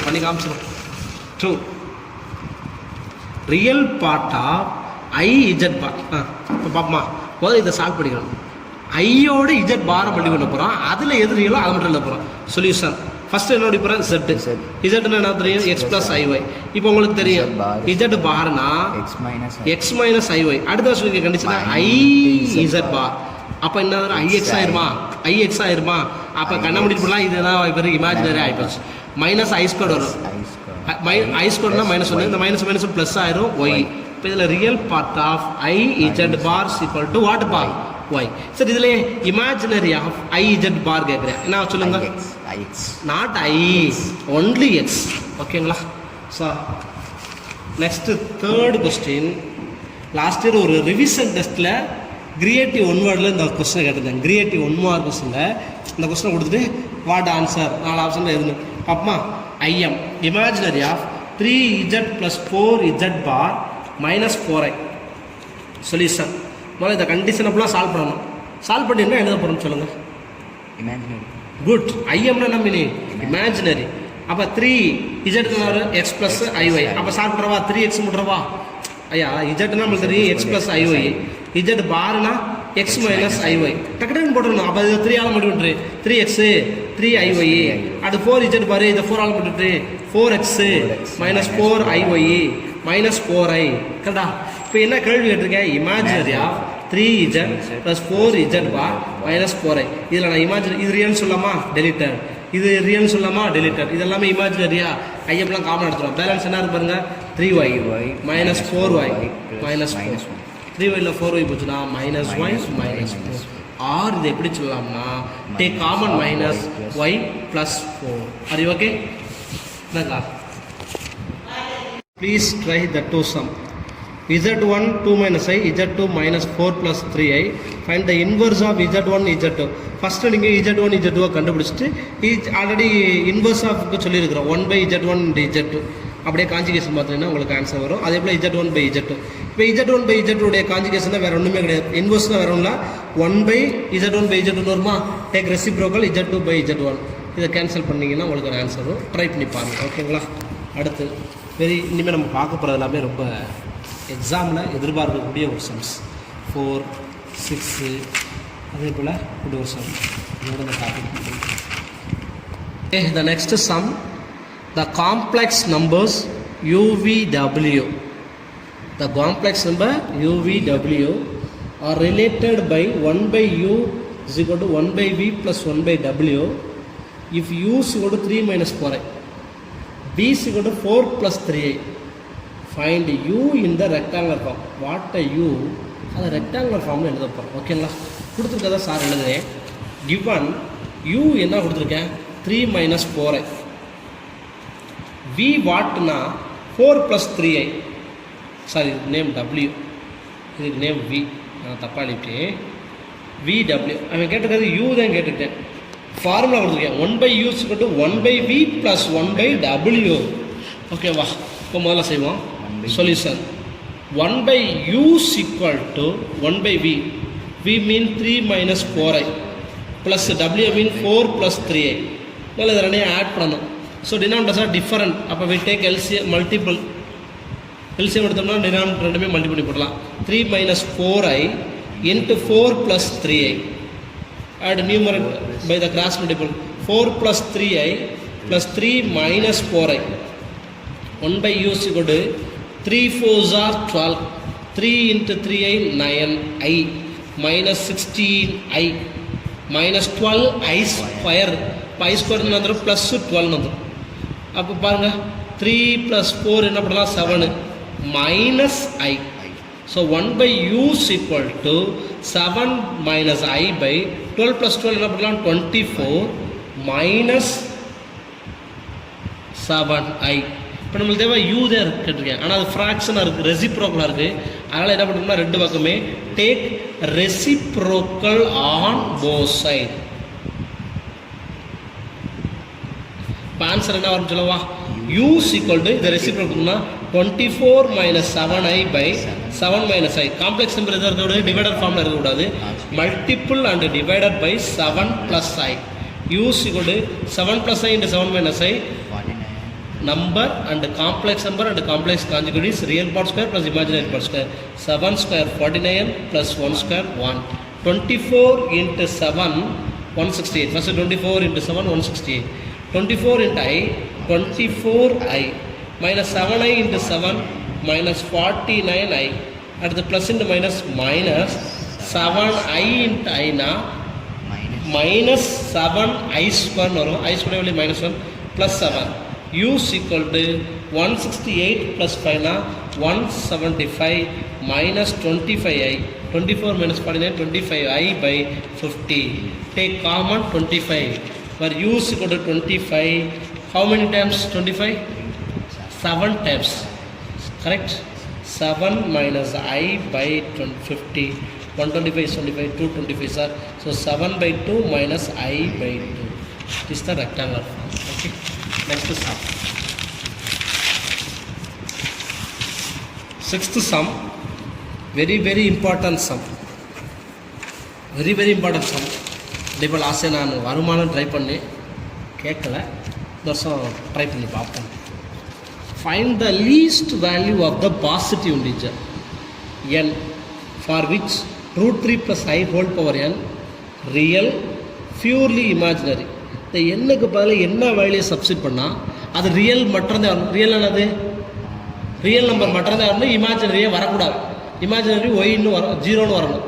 பண்ணி காமிச்சிடும். True. Real part of i z bar. இப்போ பாப்பமா முதல்ல இதை சால்வ் பண்ணிக்கணும். ஐயோட இஜெட் பாரை பண்ணி கொண்டு போகிறோம், அதில் எது ரியலோ அதை மட்டும் எழுத போகிறோம். சொல்யூஷன் ஃபர்ஸ்ட் என்ன படிப்போம்? z. இஜெட்னா என்ன தெரியும்? x plus iy. இப்போ உங்களுக்கு தெரியும் இஜெட் பார்னா x minus iy. அடுத்த வருஷம் கண்டிஷன் i z பார். அப்போ என்ன வரும்? ix ஆயிருமா? ix ஆயிருமா? அப்போ கண்ண முடிச்சு போடலாம். இதுதான் இப்போ இமேஜினரி ஆகிப்போச்சு. மைனஸ் ஐ ஸ்கொயர் வரும். ஐ ஸ்கொயர்னா -1, இந்த மைனஸ் ப்ளஸ் ஆயிரும் y. இப்போ இதில் real part of i z bar equal to what bar? y. சரி, இதில் imaginary of i z bar கேட்குறேன். என்ன சொல்லுங்க? Not i, only x. ஓகேங்களா? So next third question. Last year ஒரு ரிவிஷன் டெஸ்ட்டில் கிரியேட்டிவ் 1 வேர்டில் இந்த கொஸ்டினை கேட்டிருந்தேன். கிரியேட்டிவ் 1 மார்க் கொஸ்டினில் இந்த கொஸ்டினை கொடுத்துட்டு வாட் ஆன்சர் 4 ஆப்ஷனில் இருந்து அப்பமா IM imaginary of 3z plus 4z bar minus 4i. Solution முதல்ல இந்த கண்டிஷனை ஃபுல்லாக சால்வ் பண்ணணும். சால்வ் பண்ணி என்ன எழுத போகிறோம்னு சொல்லுங்கள்? இமேஜினரி. குட். ஐஎம்னா என்ன மீனிங்? இமேஜினரி. அப்போ 3z எக்ஸ் ப்ளஸ் ஐஒய். அப்போ சால்வ் பண்ணுறவா 3x முட்றவா? ஐயா இஜெட்னா நம்மளுக்கு தெரியும் x ப்ளஸ் ஐஒய். இஜெட் பார்னா x மைனஸ் ஐஒய். டக்குன்னு போட்டுருணும். அப்போ இது 3 ஆல் முடிவிட்டுரு 3x 3iy. அது 4z பாரு, இதை 4 all முடிவிட்டு 4x minus 4iy minus 4i. கரெக்டா? இப்போ என்ன கேள்வி கேட்டிருக்கேன்? இமேஜினரியா 3z plus 4z bar minus 4i. இதில் நான் இமேஜினரி இது ரியல்னு சொல்லாமா? டெலிட்டட். இது ரியல்னு சொல்லாமா? டெலிட்டட். இது எல்லாமே இமேஜினரியா? ஐஎம்லாம் காமன் எடுத்துரும். பேலன்ஸ் என்ன இருக்கு பாருங்க? 3y y minus 4y plus minus 4 minus 3yல 4y போச்சுன்னா minus y minus minus minus 4 or இதை எப்படி சொல்லலாம்னா take common minus y plus 4 are you okay என்னக்கா please try the two sum z1 2 minus I z2 minus 4 plus 3i find the inverse of z1 z2 first நீங்கள் z1 z2 கண்டுபிடிச்சிட்டு already inverse ஆஃப்க்கு சொல்லியிருக்கிறோம் 1 by z1 into z2 அப்படியே conjugation பார்த்தீங்கன்னா உங்களுக்கு answer வரும் அதே போல் z1 by z2 இப்போ z1 by z2 உடைய காஞ்சிகேஷன் வேறு ஒன்றுமே கிடையாது இன்வர்ஸ்னால் வேறு ஒன்றும் 1 by z1 by z2 வருமா take reciprocal z2 by z1 இதை கேன்சல் பண்ணிங்கன்னா உங்களுக்கு ஒரு ஆன்சர் வரும் ட்ரை பண்ணி பாருங்கள் ஓகேங்களா அடுத்து இனிமேல் நம்ம பார்க்க போகிறது எல்லாமே ரொம்ப எக்ஸாமில் எதிர்பார்க்கக்கூடிய ஒரு சம்ஸ் 4 6 அதே போல் இப்படி ஒரு சம் இதோட இந்த topic okay the next sum the complex numbers UVW the complex number UVW are related by 1 by U is equal to 1 by V plus 1 by W if U is equal to 3 minus 4i V is equal to 4 plus 3i find U in the rectangular form what a U அது rectangular ஃபார்மில் எழுத போகிறோம் ஓகேங்களா கொடுத்துருக்கதா sir எழுதுறேன் given U என்ன கொடுத்துருக்கேன் 3 minus 4i V வாட்னா 4 plus 3i sorry name W இதுக்கு name V நான் தப்பாக எழுதிட்டேன் VW அவன் கேட்டிருக்கிறது U தான் கேட்டுக்கிட்டேன் ஃபார்முலா கொடுத்துருக்கேன் 1 by U = 1 by V plus 1 by W ஓகேவா இப்போ முதல்ல செய்வோம் solution 1 by U equal to 1 by V V mean 3 minus 4i plus W mean 4 plus 3i முதல்ல இதை ரெண்டையும் ஆட் பண்ணணும் ஸோ டினாமினேட்டர்ஸ் ஆர் டிஃபரண்ட் அப்போ we take LCM multiple LCM எடுத்தோம்னா டினாமினேட்டர் ரெண்டுமே மல்டிபிள் போடலாம் 3 minus 4i into 4 plus 3i add numerator by the cross multiple 4 plus 3i plus 3 minus 4i 1 by U is equal to 3 4s are 12 3 into 3i 9i minus 16i minus 12i square i square வந்துடும் plus 12 வந்துடும் அப்போ பாருங்கள் 3 plus 4 என்ன பண்ணலாம் 7 minus I so 1 by U is equal to 7 minus I by 12 plus 12 என்ன பண்ணலாம் 24 minus 7i இப்போ நம்மளுக்கு தேவை U தான் கேட்டிருக்கேன் ஆனால் அது ஃப்ராக்ஷனாக இருக்குது ரெசிப்ரோக்கலாக இருக்குது அதனால் என்ன பண்ணணும்னா ரெண்டு பக்கமே take reciprocal on both side இப்போ ஆன்சர் என்ன வரும் சொல்லவா U is equal to இந்த ரெசிப்ரோக்கல்னா 24 minus 7i by 7 minus I complex number எதாவது இருக்கக்கூடாது டிவைடர் ஃபார்மில் இருக்கக்கூடாது multiple and divided by 7 plus I U is equal to 7 plus I into 7 minus I number and complex number and complex conjugate is real part square plus imaginary part square 7 square 49 plus 1 square 1 24 into 7 168 first 24 into 7 168 24 into I 24i minus 7i into 7 minus 49i at the plus into minus minus 7i into I na minus 7i square வரும் I square only minus 1 plus 7 U is equal to 168 plus 5 na 175 minus 25i 24 minus 49 25i by 50 take common 25 where U is equal to 25 how many times 25 7 times correct 7 minus I by 50 125 is 25 225 sir so 7 by 2 minus I by 2 this is the rectangular form okay next sum sixth sum very important sum very important sum இப்போ லாஸ்ட்டே நான் வருமானம் try பண்ணி கேட்கல இந்த வருஷம் try பண்ணி பார்ப்போம் find the least value of the positive integer n for which √3 plus I whole power n real purely imaginary இந்த எண்ணுக்கு பதில் என்ன வேல்யூ சப்ஸ்டிட் பண்ணால் அது ரியல் மட்டும்தான் வரணும் ரியல் என்னது ரியல் நம்பர் மட்டும்தான் வரணும் இமேஜினரியே வரக்கூடாது இமேஜினரி ஒய்ன்னு வரும் ஜீரோன்னு வரணும்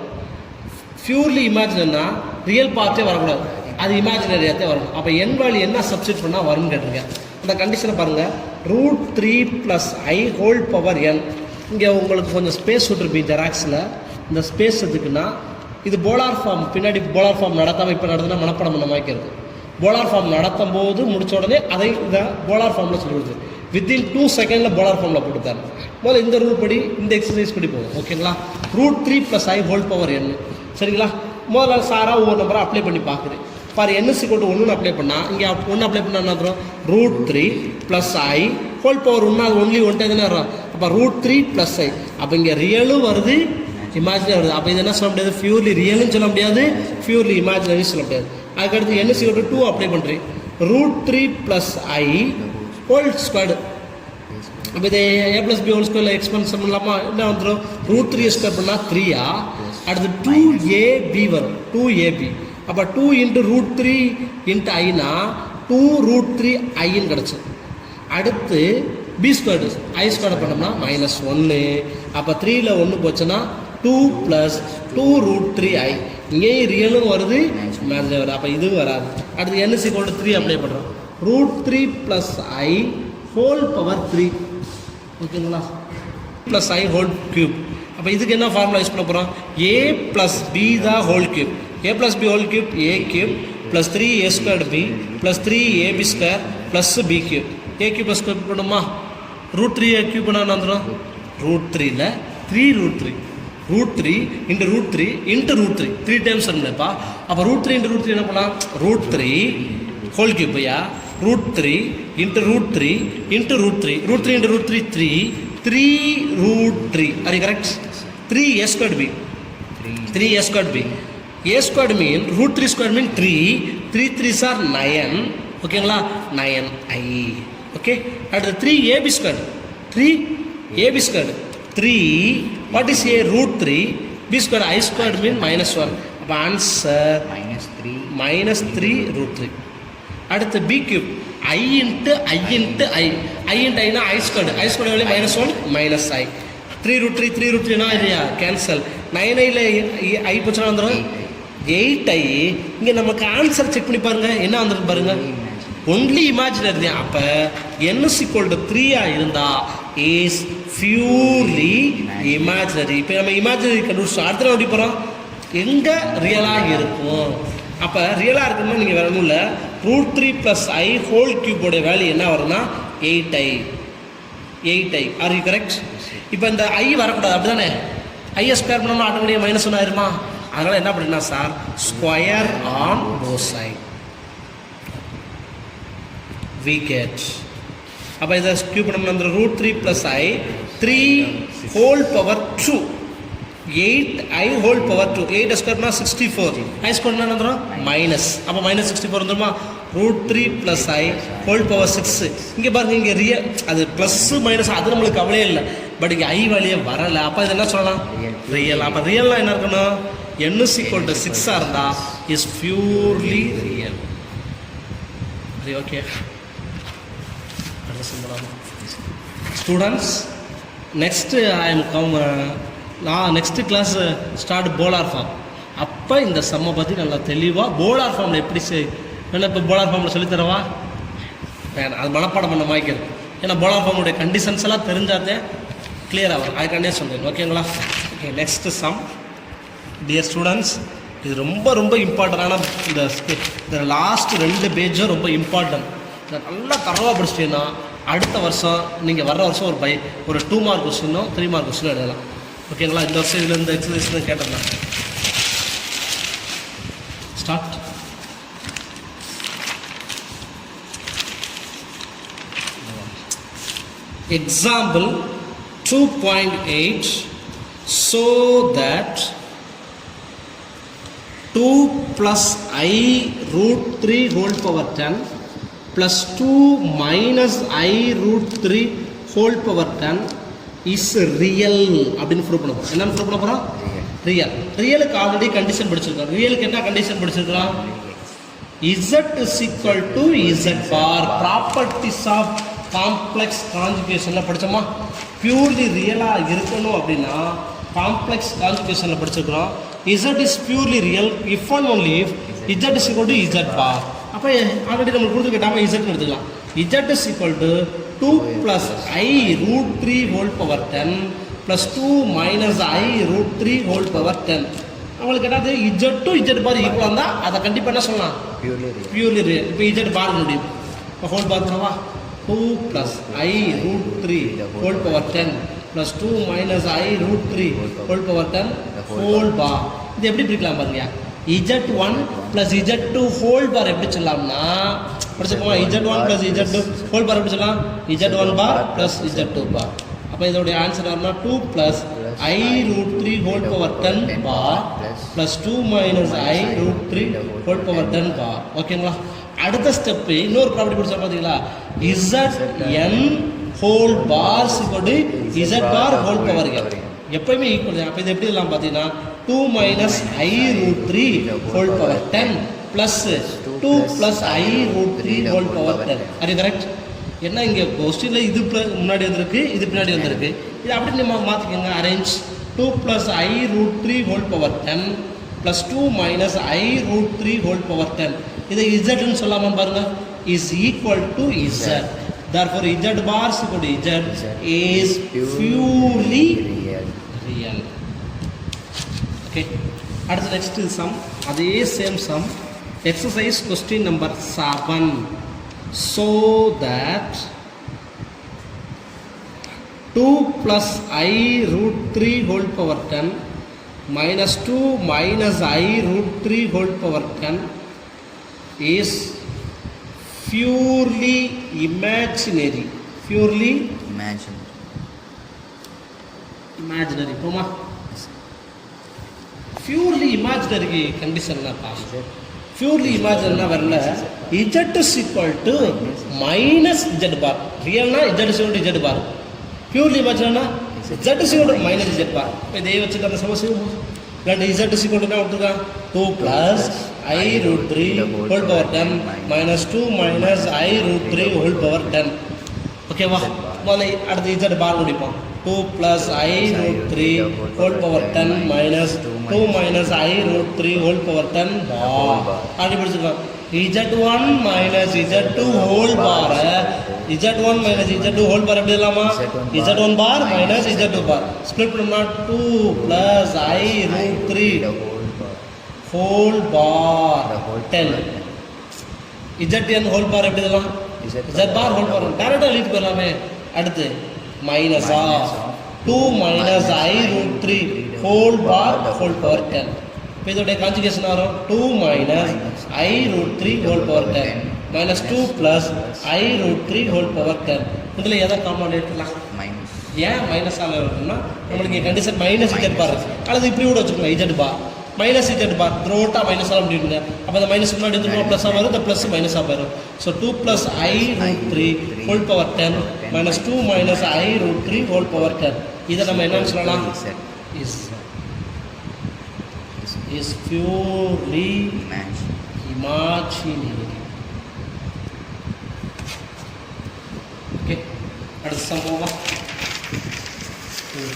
பியூர்லி இமேஜினரினா ரியல் பார்த்தே வரக்கூடாது அது இமேஜினரியாகத்தே வரணும் அப்போ என் வேல்யூ என்ன சப்ஸ்டிட் பண்ணால் வரும்னு கேட்டிருக்கேன் அந்த கண்டிஷனை பாருங்கள் √3 + i ஹோல் பவர் n. இங்கே உங்களுக்கு கொஞ்சம் ஸ்பேஸ் விட்டுருப்பீங்க ஜெராக்ஸில். இந்த ஸ்பேஸ் எதுக்குன்னா இது போலார் ஃபார்ம், பின்னாடி போலார் ஃபார்ம் நடத்தாமல் இப்போ நடத்துனா மனப்படம் பண்ண மாதிரி போலார் ஃபார்ம் நடத்தும் போது முடிச்ச உடனே அதை இதை போலார் ஃபார்மில் சொல்லி கொடுத்து வித்தின் 2 செகண்டில் போலார் ஃபார்மில் போட்டுத்தாரு. முதல்ல இந்த ரூல் படி இந்த எக்ஸசைஸ் படி போகும். ஓகேங்களா? √3 + i ஹோல் பவர் n. சரிங்களா? முதல்ல சாராக ஒவ்வொரு நம்பரை அப்ளை பண்ணி பார்க்குறேன். ஃபார் n = 1 அப்ளை பண்ணால் இங்கே 1 அப்ளை பண்ணால் என்ன வரும்? √3 + i ஹோல் பவர் 1. அது ஒன்லி 1 தானே வரும். அப்போ √3 + i. அப்போ இங்கே ரியலும் வருது, இமேஜினரி வருது. அப்போ இது என்ன சொல்ல முடியாது? பியூர்லி ரியல்னு சொல்ல முடியாது, பியூர்லி இமேஜினரி சொல்ல முடியாது. அதுக்கடுத்து n = 2 அப்ளை பண்ணுறேன். √3 + i ஹோல் ஸ்கொயர்டு. அப்போ இது a + b ஹோல் ஸ்கொயரில் எக்ஸ்பென்ஷன் இல்லாமல் என்ன வந்துடும்? √3 பண்ணால் 3. அடுத்து 2ab வரும், 2ab. அப்போ 2 × √3 × iனா 2√3i கிடச்சிடும். அடுத்து b² i² பண்ணோம்னா -1. அப்போ 3ல் 1 போச்சுன்னா 2 + 2√3i. இங்கேயும் ரியலும் வருது, மேலே வருது. அப்போ இது வராது. அடுத்து n = 3 அப்ளை பண்ணுறோம். √3 + i ஹோல் பவர் 3. ஓகேங்களா? + i ஹோல் கியூப். அப்போ இதுக்கு என்ன ஃபார்முலா யூஸ் பண்ண போகிறோம்? a + b தான் whole cube. a + b whole cube a³ + 3a² b + 3ab² + b³ a³ square பண்ணுமா? √3 கியூப் பண்ணால் வந்துடும் √3ல் 3√3 √3 × √3 × √3 3 டைம்ஸ் இருந்தேப்பா. அப்போ √3 × √3 என்ன பண்ணலாம்? √3 whole கியூப்பையா √3 × √3 × √3 √3 × √3 3 are you correct? 3a² b 3a² b a² mean √3² mean 3 3s are 9. ஓகேங்களா? 9i. ஓகே. அடுத்து 3ab² 3ab² 3 what is a √3 b² i² mean -1. அப்போ answer -3 அடுத்து b³ i × i × i i × i னா i² எவ்வளோ? -1 -i 3√3 னா இல்லையா? Cancel. 9iல் i போச்சுன்னா வந்துடும் 8i. இங்கே நமக்கு ஆன்சர் செக் பண்ணி பாருங்கள், என்ன வந்துருக்கு பாருங்கள், ஒன்லி இமேஜினரி தான். அப்போ n = 3 இருந்தால் இஸ் பியூர்லி இமேஜினரி. இப்போ நம்ம இமேஜினரி கண்டுபிடிச்சோம். அடுத்த எப்படி போகிறோம்? எங்கே ரியலாக இருக்கும்? அப்போ ரியலாக இருக்கணும்னா நீங்கள் வேற ஒன்றும் இல்லை, √3 + i ஹோல் கியூபோடைய வேல்யூ என்ன வரும்னா 8i. Are you correct? இப்போ இந்த i வரக்கூடாது, அப்படி தானே? i ஸ்கொயர் பண்ணோம்னா ஆட்டோமேட்டிக்காக -1 ஆயிருமா? அதனால் என்ன பண்ணுன்னா sir, square on both side we get. அப்போ இதை கியூப் பண்ணோம்னா அந்த √3 + i 3 whole power 2 8i whole power 2 8 ஸ்கொயர்னா 64 i ஸ்கொயர்னா வந்துடும் மைனஸ். அப்போ -64 வந்துடுமா? √3 + i ஹோல் பவர் 6. இங்கே பாருங்க, இங்கே ரியல் அது ப்ளஸ் மைனஸ் அது நம்மளுக்கு கவலையே இல்லை. பட் இங்கே i வேல்யூ வரலை. அப்போ இது என்ன சொல்லலாம்? ரியல். அப்போ ரியல்லாம் என்ன இருக்கணும்? n = 6 இருந்தால் is purely real. Okay. Students, next நான் next class start polar form. அப்போ இந்த சம்மை பற்றி நல்லா தெளிவாக போலார் ஃபார்மில் எப்படி வேணா இப்போ போலார் ஃபார்மில் சொல்லித்தரவா? வேணாம், அது மனப்பாடம் பண்ண மாய்க்கிறது. ஏன்னா போலார் ஃபார்முடைய கண்டிஷன்ஸ் எல்லாம் தெரிஞ்சாதே கிளியர் ஆகும். அதுக்காண்டே சொல்கிறேன். ஓகேங்களா? Okay. Next sum. Dear students, இது ரொம்ப இம்பார்ட்டண்டான இந்த லாஸ்ட் 2 பேஜும் ரொம்ப இம்பார்ட்டன்ட். இதை நல்லா தரவாக படிச்சிட்டீங்கன்னா அடுத்த வருஷம் நீங்கள் வர்ற வருஷம் ஒரு 2 மார்க் கொஸ்டினோ 3 மார்க் கொஸ்டினோ எழுதலாம். ஓகேங்களா? இந்த வருஷம் இதில் இந்த எக்ஸசைஸ் கேட்டலாம். Start. Example 2.8. So that 2 + i √3 whole power 10 plus 2 minus i √3 whole power 10 is real அப்படின்னு ப்ரூவ் பண்ண போகிறோம். என்னன்னு ப்ரூவ் பண்ண போகிறோம்? ரியல். ரியலுக்கு ஆல்ரெடி கண்டிஷன் படிச்சிருக்கோம். ரியலுக்கு என்ன கண்டிஷன் படிச்சிருக்கிறோம்? z = z bar. Properties of complex கான்ஜுகேஷனில் படித்தோமா? பியூர்லி ரியலாக இருக்கணும் அப்படின்னா காம்ப்ளெக்ஸ் கான்ஜுகேஷனில் படிச்சிருக்கிறோம். z is purely real if and only if z is equal to z bar. அப்போ ஆல்ரெடி நம்ம கொடுத்துக்கிட்டாமல் z எடுத்துக்கலாம். Z is equal to 2 plus I root 3 whole power 10 plus 2 minus I root 3 whole power 10. அவங்களுக்கு என்னது Z to Z பார் ஈக்குவலாக இருந்தால் அதை கண்டிப்பாக என்ன சொல்லலாம் பியூர்லி ரியல். இப்போ Z பார் முடியும். இப்போ ஹோல் பார் பண்ணவா 2 plus I root 3 whole power 10 plus 2 minus I root 3 whole power 10 whole bar. இது எப்படி பிரிக்கலாம் பாருங்க. Z1 plus Z2 whole bar எப்படி சொல்லலாம்னா படிச்சுக்கோமா Z1 plus Z2 whole bar எப்படி சொல்லலாம் Z1 bar plus Z2 bar. அப்போ இதோடைய answer வரனா 2 plus I root 3 whole power 10 bar plus 2 minus I root 3 whole power 10 bar. ஓகேங்களா? அடுத்த ஸ்டெப் இன்னொரு ப்ராப்பர்ட்டி படிச்சா பாத்தீங்களா Zn whole bar Z bar whole power n எப்பவுமே ஈக்குவல். அப்போ இது எப்படி எல்லாம் பார்த்தீங்கன்னா 2 minus I root 3 whole power 10 plus 2 plus I root 3 whole power 10. அது கரெக்ட்? என்ன இங்கே கொஸ்டினில் இது முன்னாடி வந்திருக்கு, இது பின்னாடி வந்திருக்கு. இது அப்படி நம்ம மாற்றிக்கோங்க. Arrange 2 plus I root 3 whole power 10 plus 2 minus I root 3 whole power 10. இதை Zன்னு சொல்லாமல் பாருங்க. is equal to Z. Therefore Z bar is equal to Z is purely real. Okay. அடுத்து next sum. அதே same sum. Exercise question number 7. So that 2 plus I root 3 whole power 10 minus 2 minus I root 3 whole power 10 is purely imaginary. Purely imaginary. Poma. Purely imaginary condition na pass. Purely imaginary வரல Z is equal to minus Z bar. Real na Z is equal to Z bar. Purely imaginary na Z is equal to minus Z bar. இதை வச்சு அந்த சமஸ்யை ரெண்டு Z is equal to என்ன கொடுத்துருக்கா 2 plus I root 3 whole power 10 minus 2 minus I root 3 whole power 10. ஓகேவா? முதல்ல அடுத்து Z bar முடிப்போம். 2 plus I root 3 whole power 10 minus 2 minus I root 3 whole power 10 bar. அப்படி படிச்சுக்கலாம். Z1 minus Z2 whole bar. Z1 minus Z2 whole bar எப்படி இல்லாமா? Z1 bar minus Z2 bar. Split பண்ணா 2 plus I root 3 whole bar 10. Zn whole bar எப்படி இல்லாமா? Z bar whole bar. டைரக்டா எழுதிட்டு போயிடலாமே. அடுத்து minus 2 minus I root 3 whole bar whole power 10. இப்போ இதோடைய கான்ஜுகேஷன் வரும் 2 minus I root 3 whole power 10 minus 2 plus I root 3 whole power 10. இதில் எதை காமன் எடுத்துக்கலாம்? ஏன் மைனஸ் ஆக இருக்குன்னா நம்மளுக்கு கண்டிஷன் மைனஸ் Z பார் அல்லது இப்படி கூட வச்சுக்கலாம் Z பார் மைனஸ் Z பார் த்ரோட்டாக மைனஸ் ஆக முடியுங்க. அப்போ அந்த மைனஸ் முன்னாடி வந்து ப்ளஸ்ஸாக வரும், இந்த ப்ளஸ் மைனஸாக வரும். So 2 plus I root 3 whole power 10 minus 2 minus I root 3 whole power 10. இதை நம்ம என்னன்னு சொல்லலாம்? is purely imaginary. ஓகே, அடுத்த சம்பவம்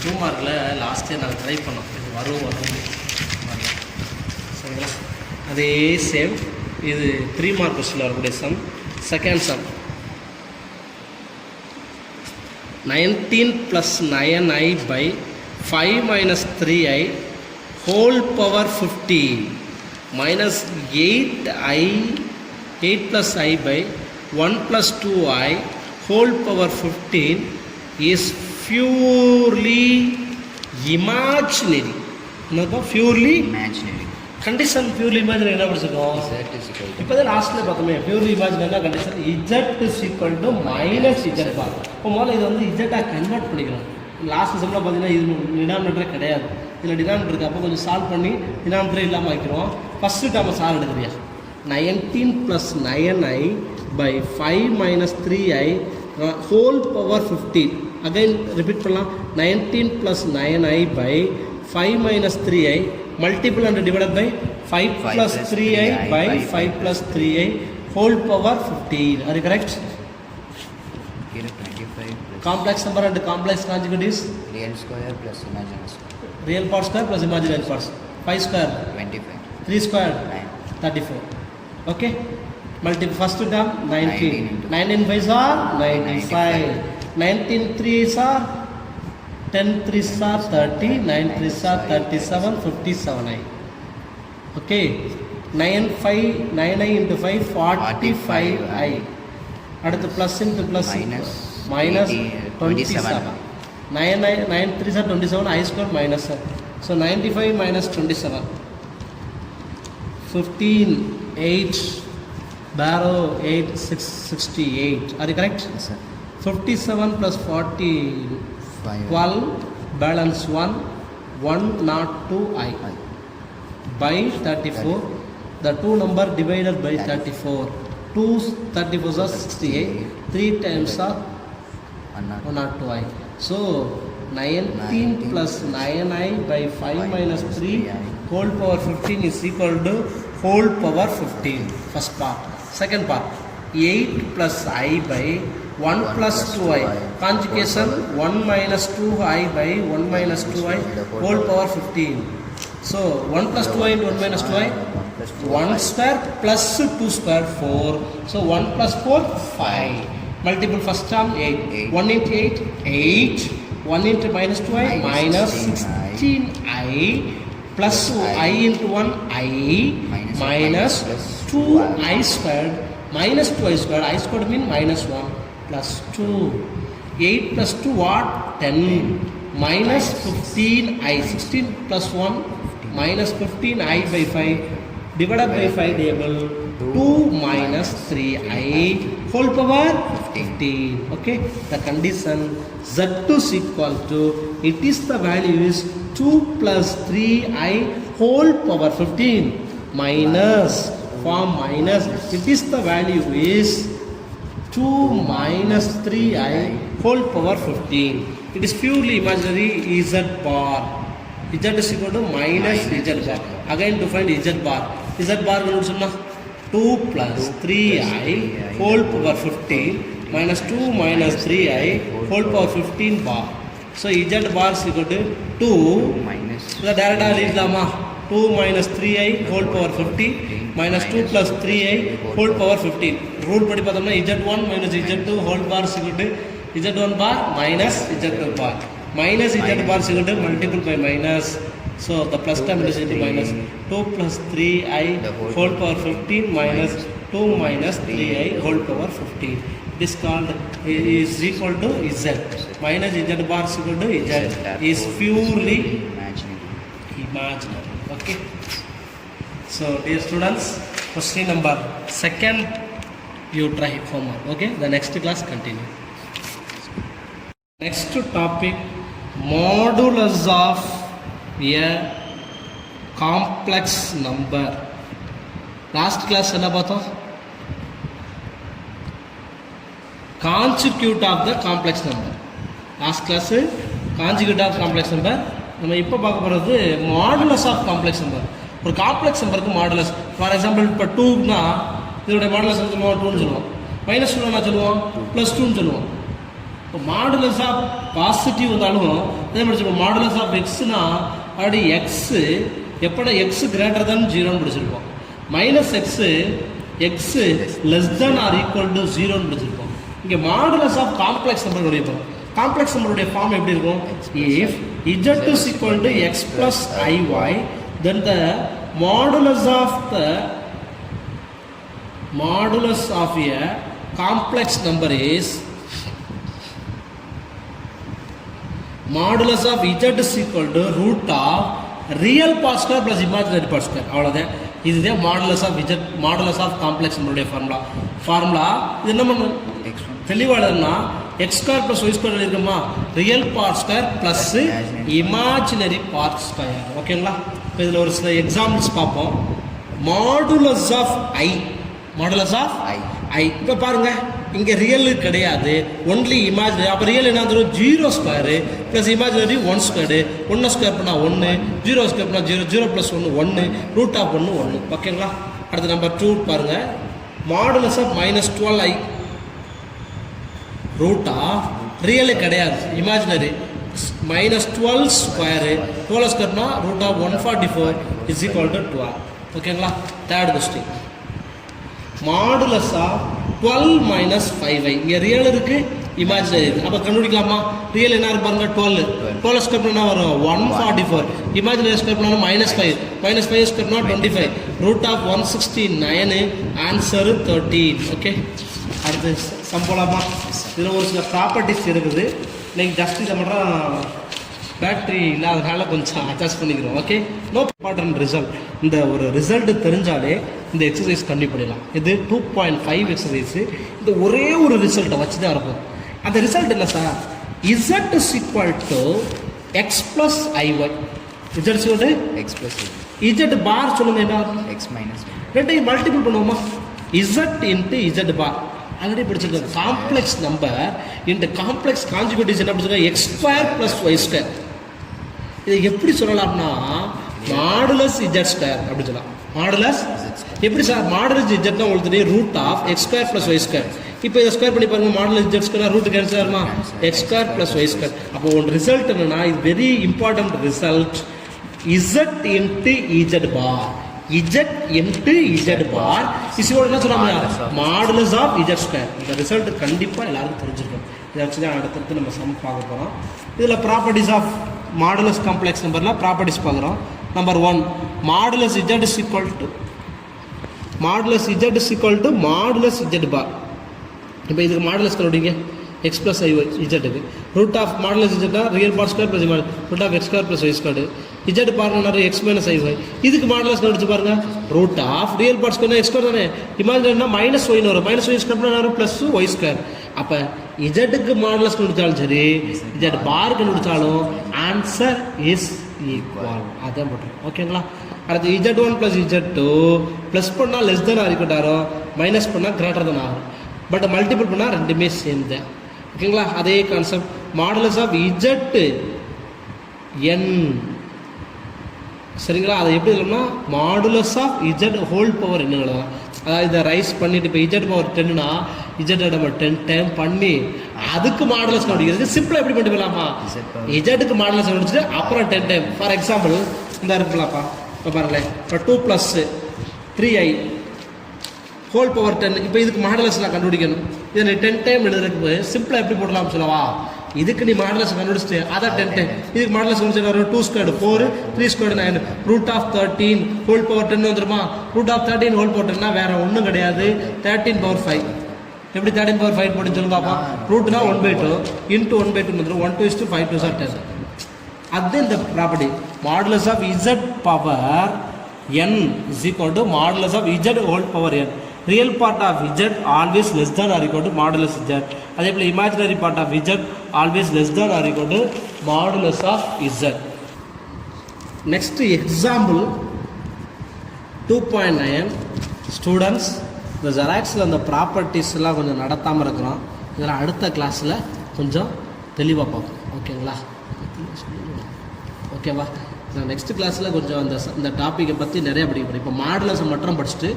2 மார்க்கில் லாஸ்ட்டே நாங்கள் ட்ரை பண்ணோம். இது வரும் சரிங்களா? அதே சேம் இது 3 மார்க் கொஸ்டினில் வரக்கூடிய sum. Second sum 19 plus 9i by 5 minus 3i whole power 50 minus 8 plus I by 1 plus 2i whole power 15 is purely imaginary. என்னப்பா purely imaginary condition? Purely imaginary என்ன படிச்சிருக்கோம்? இப்போ தான் லாஸ்ட்டில் பார்த்தோமே purely imaginary condition Z is equal to minus Z bar. இப்போ முதல்ல இதை வந்து Z கன்வெர்ட் பண்ணிக்கணும். லாஸ்ட் செம்மில் பார்த்தீங்கன்னா இது டினாமினேட்டரே கிடையாது, இதில் டினாமினேட்டர் இருக்குது. அப்போ கொஞ்சம் சால்வ் பண்ணி டினாமினேட்டரே இல்லாமல் வைக்கிறோம். ஃபஸ்ட்டு நம்ம solve எடுக்கிறியா 19 plus 9i by 5 minus 3i whole power 15. Again repeat பண்ணலாம். 19 plus 9i by 5 minus 3i multiple and divided by 5 plus 3i by 5 plus 3i whole power 15. Are you correct? Complex number and complex conjugate is real square plus imaginary square. Real part square plus imaginary parts. 5 square 25. 3 square 9. 34. Okay, Multiple first term 19. 19 5s are 95. 19 3s are 10 3s are 30. 9 3s are 37. 57i. Okay. 9 into 5 45i. Add the plus into plus minus 27. 9 3s are 27. I square minus. So 95 minus 27. 15 8 barrow 8 6 68. Are you correct? Yes, sir. 57 plus 40 5. 12 balance 1 not 2i by 34. The two number divided by 34. 2 34s are 68. 3 times are 1 not 2i. So 19 plus 9i by 5 minus 3 whole power 15 is equal to whole power 15. First part. Second part. 8 plus I by 1 plus 2i. Conjugation 1 minus 2i by 1 minus 2i whole power 15. So 1 plus 2i into 1 minus 2i. 1 square plus 2 square 4. So 1 plus 4 5. Multiple first term 8. 1 into 8 8. 1 into minus 2i minus 16i plus I into 1 I minus 2i squared minus 2i squared. I squared mean minus 1 plus 2. 8 plus 2 what? 10 minus 15i. 16 plus 1 minus 15i by 5 divided by 5 table 2 minus 3i whole power 15. Okay, the condition z2 is equal to, it is the value is 2 plus 3i whole power 15 minus form minus, it is the value is 2 minus 3i whole power 15. It is purely imaginary z bar. Z is equal to minus z bar. Again to find z bar. Z bar is 2 plus 3i whole power 15 minus 2 minus 3i whole power 15 bar. So z bar is equal to 2 minus. So direct is 2 minus 3i whole power 15 minus 2 plus 3i whole power 15. Rule padi patamna z1 minus z2 whole bar is equal to z1 bar minus z2 bar. Minus z bar is equal to multiple by minus. So the plus term is into minus 2 plus 3i whole power 15 minus 2 minus 3i whole power 15. This called is equal to z. Minus z bar is equal to z is purely imaginary. Okay. So dear students, question number second you try homework. Okay. The next class continue. Next topic, modulus of a complex number. Last class என்ன பார்த்தோம்? Conjugate of the complex number. Last class conjugate of complex number. நம்ம இப்போ பார்க்க போகிறது modulus of complex number. ஒரு complex நம்பருக்கு modulus. For example இப்போ 2னா இதோடைய மாடுலஸ் என்ன சொல்லுவோம்? 2ன்னு சொல்லுவோம். மைனஸ் 2 என்ன சொல்லுவோம்? ப்ளஸ் 2ன்னு சொல்லுவோம். இப்போ மாடுலஸ் ஆஃப் பாசிட்டிவ் வந்தாலும் அதே மாதிரி சொல்லுவோம். மாடுலஸ் ஆஃப் எக்ஸ்னா அப்படி எக்ஸு எப்போ எக்ஸ் கிரேட்டர் தென் 0ன்னு பிடிச்சிருப்போம். Minus x less than or equal to 0ன்னு பிடிச்சிருப்போம். இங்கே மாடுலஸ் ஆஃப் காம்ப்ளெக்ஸ் நம்பர் வரைப்போம். காம்ப்ளெக்ஸ் நம்பருடைய ஃபார்ம் எப்படி இருக்கும்? If z is equal to x plus iy, then the modulus of a complex number is modulus of z is equal to root of real part square plus imaginary part square. அவ்வளோதான். இதுதான் modulus of complex நம்மளுடைய formula. இது என்ன பண்ணும்? தெளிவாளர்னா x square plus y square இருக்குமா? Real part square plus imaginary part square. ஓகேங்களா? இப்போ இதில் ஒரு சில எக்ஸாம்பிள்ஸ் பார்ப்போம். Modulus of i. இப்போ பாருங்க, இங்கே ரியல் கிடையாது, ஒன்லி இமேஜினரி. அப்போ ரியல் என்ன வந்துடும்? 0 square plus imaginary 1 square. 1 square பண்ணால் 1, 0 ஸ்கொயர் பண்ணால் 0, 0 ப்ளஸ் 1 1, ரூட் ஆஃப் 1 1. ஓகேங்களா? அடுத்து நம்பர் 2 பாருங்கள். Modulus of minus 12i. Root of real கிடையாது, இமேஜினரி. Minus 12 square. 12 ஸ்கொயர்னா root of 144 is equal to 12. ஓகேங்களா? Third question. Modulus of 12 minus 5y. இங்கே real இருக்கு, இமேஜினரி இருக்கு. அப்போ கண்டுபிடிக்கலாமா? ரியல் என்ன இருக்கு பாருங்க, 12. 12 ஸ்கொயர் என்ன வரும்? 144. இமேஜினரி ஸ்கொயர் பண்ணாலும் -5. -5 square 25. Root of 169. Answer 13. Okay, அடுத்து சம் போலாமா? இதில் ஒரு சில ப்ராப்பர்ட்டிஸ் இருக்குது. இன்னைக்கு ஜஸ்ட் இதை மட்டும் பேட்ரி இல்லாதனால கொஞ்சம் அட்ஜஸ்ட் பண்ணிக்கிறோம். Okay, no important result. இந்த ஒரு ரிசல்ட் தெரிஞ்சாலே இந்த எக்ஸசைஸ் கண்டிப்பாக பண்ணிடலாம். இது 2.5 எக்ஸசைஸு. இந்த ஒரே ஒரு ரிசல்ட்டை வச்சு தான் இருக்கும். அந்த ரிசல்ட் இல்லை sir, z is equal to x plus iy. z is equal to x plus z bar சொல்லுங்க என்ன? x minus 1. ரெண்டையும் மல்டிபிள் பண்ணுவோமா? z into z bar already படிச்சிருக்கோம். காம்ப்ளெக்ஸ் நம்பர் இன்ட்டு காம்ப்ளெக்ஸ் கான்ஜுகேட்டிவ்ஸ் என்ன படிச்சிருக்கோம்? x square plus y square. இதை எப்படி சொல்லலாம்னா மாடுலஸ் z ஸ்கொயர் அப்படி சொல்லலாம். மாடுலஸ் எப்படி சார்? மாடுலஸ் z உங்களுக்கு தெரியும், root of x square plus y square. இப்போ இதை ஸ்கொயர் பண்ணி பாருங்க, modulus z square root cancel ஆகுமா? x square plus y square. அப்போ ஒரு ரிசல்ட் என்னன்னா, இது very important result. z into z bar, z into z bar is என்ன சொல்றாங்க? Modulus of z square. இந்த ரிசல்ட் கண்டிப்பாக எல்லாருக்கும் தெரிஞ்சிருக்கும். இதை வச்சு தான் அடுத்தடுத்து நம்ம சம் பார்க்க போகிறோம். இதில் ப்ராப்பர்ட்டிஸ் ஆஃப் மாடுலஸ் காம்ப்ளெக்ஸ் நம்பரில் ப்ராப்பர்ட்டிஸ் பார்க்குறோம். Number 1, modulus z is equal to modulus z is equal to modulus z bar. இப்போ இதுக்கு மாடுலஸ் கண்டுபிடிங்க, x ப்ளஸ் ஐ ஒய் இஜட்டுக்கு. ரூட் ஆஃப் மாடுலஸ் இஜட்னா real part square plus root of x square plus y square. Z பாருங்க x minus i y. இதுக்கு modulus கண்டுபிடிச்சு பாருங்க, root of real part square x square தானே, இமேஜினரினா minus ஒய்னு வரும். Minus y square வரும் plus y square. அப்போ இஜட்டுக்கு மாடுலஸ் கண்டுபிடிச்சாலும் சரி, இஜட் பார் கண்டுபிடிச்சாலும் ஆன்சர் இஸ் ஈக்குவல். அதான் போட்டுரும். ஓகேங்களா? அடுத்து z1 ப்ளஸ் z2 ப்ளஸ் பண்ணால் லெஸ் தென் ஆர் ஈக்குவல் ஆகும், மைனஸ் பண்ணால் கிரேட்டர் தென் ஆகும். பட் மல்டிபிள் பண்ணால் ரெண்டுமே சேம் தான். ஓகேங்களா? அதே concept. Modulus of z n, சரிங்களா? அதை எப்படி சொல்லணும்னா modulus of z whole power என்ன எழுதலாம். அதாவது இதை ரைஸ் பண்ணிட்டு இப்போ z பவர் 10னா z நம்ம 10 டைம் பண்ணி அதுக்கு மாடுலஸ் கண்டுபிடிக்கிறது சிம்பிளாக எப்படி பண்ணி போகலாமா? z மாடுலஸ் கண்டுபிடிச்சிட்டு அப்புறம் 10 டைம். ஃபார் எக்ஸாம்பிள் இந்த இருக்குலாப்பா, இப்போ பாருங்களேன், இப்போ 2 + 3i ஹோல் பவர் 10. இப்போ இதுக்கு மாடுலஸ் நான் கண்டுபிடிக்கணும். இதை நீ 10 டைம் எழுதுறதுக்கு சிம்பிளாக எப்படி போடலாம் சொல்லவா? இதுக்கு நீ மாடுலஸ் கண்டுபிடிச்சிட்டு அதை 10 டைம், இதுக்கு மாடுலஸ் கண்டுபிடிச்சு 2 square 4, 3 square 9, root of 13 whole power 10 வந்துருமா? ரூட் ஆஃப் 13 ஹோல் பவர் 10னா வேற ஒன்றும் கிடையாது, 13 பவர் 5. எப்படி 13 பவர் 5 போட்டு சொல்லுங்க பாப்பா? ரூட்னா 1/2 இன்ட்டு 1/2 வந்துடும். 1 2 is 5 2 are 10. அது இந்த property. Modulus of z power n is equal to modulus of z whole power n. Real part of z always less than or equal to modulus z. அதே போல் imaginary part of z always less than or equal to modulus of z. Next example 2.9. Students, இந்த ஜெராக்ஸில் அந்த ப்ராப்பர்ட்டிஸ்லாம் கொஞ்சம் நடத்தாமல் இருக்கிறோம். இதெல்லாம் அடுத்த கிளாஸில் கொஞ்சம் தெளிவாக பார்ப்போம். ஓகேங்களா? ஓகேவா? நான் நெக்ஸ்ட் கிளாஸில் கொஞ்சம் இந்த டாப்பிக்கை பற்றி நிறையா படிக்க. இப்போ மாடுலஸை மட்டும் படிச்சுட்டு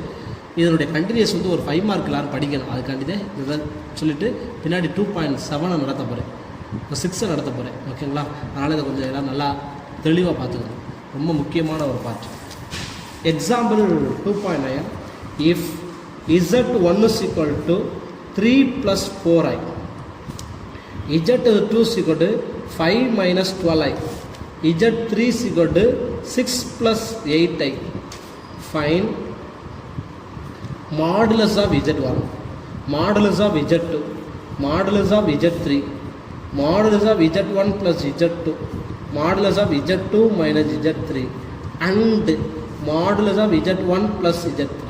இதனுடைய கண்டினியூஸ் வந்து ஒரு 5 மார்க் எல்லாரும் படிக்கணும். அதுக்காண்டிதே இதை சொல்லிவிட்டு பின்னாடி 2.7 நடத்த போகிறேன், இப்போ 6 நடத்த போகிறேன். ஓகேங்களா? அதனால் இதை கொஞ்சம் எல்லாம் நல்லா தெளிவாக பார்த்துக்கணும். ரொம்ப முக்கியமான ஒரு part. Example 2.9. If z1 is equal to 3 + 4i, z2 is equal to 5 minus 12i, z3 is equal to 6 plus 8i. Find modulus of z1, modulus of z2, modulus of z3, modulus of z1 plus z2, modulus of z2 minus z3, and modulus of z1 plus z3.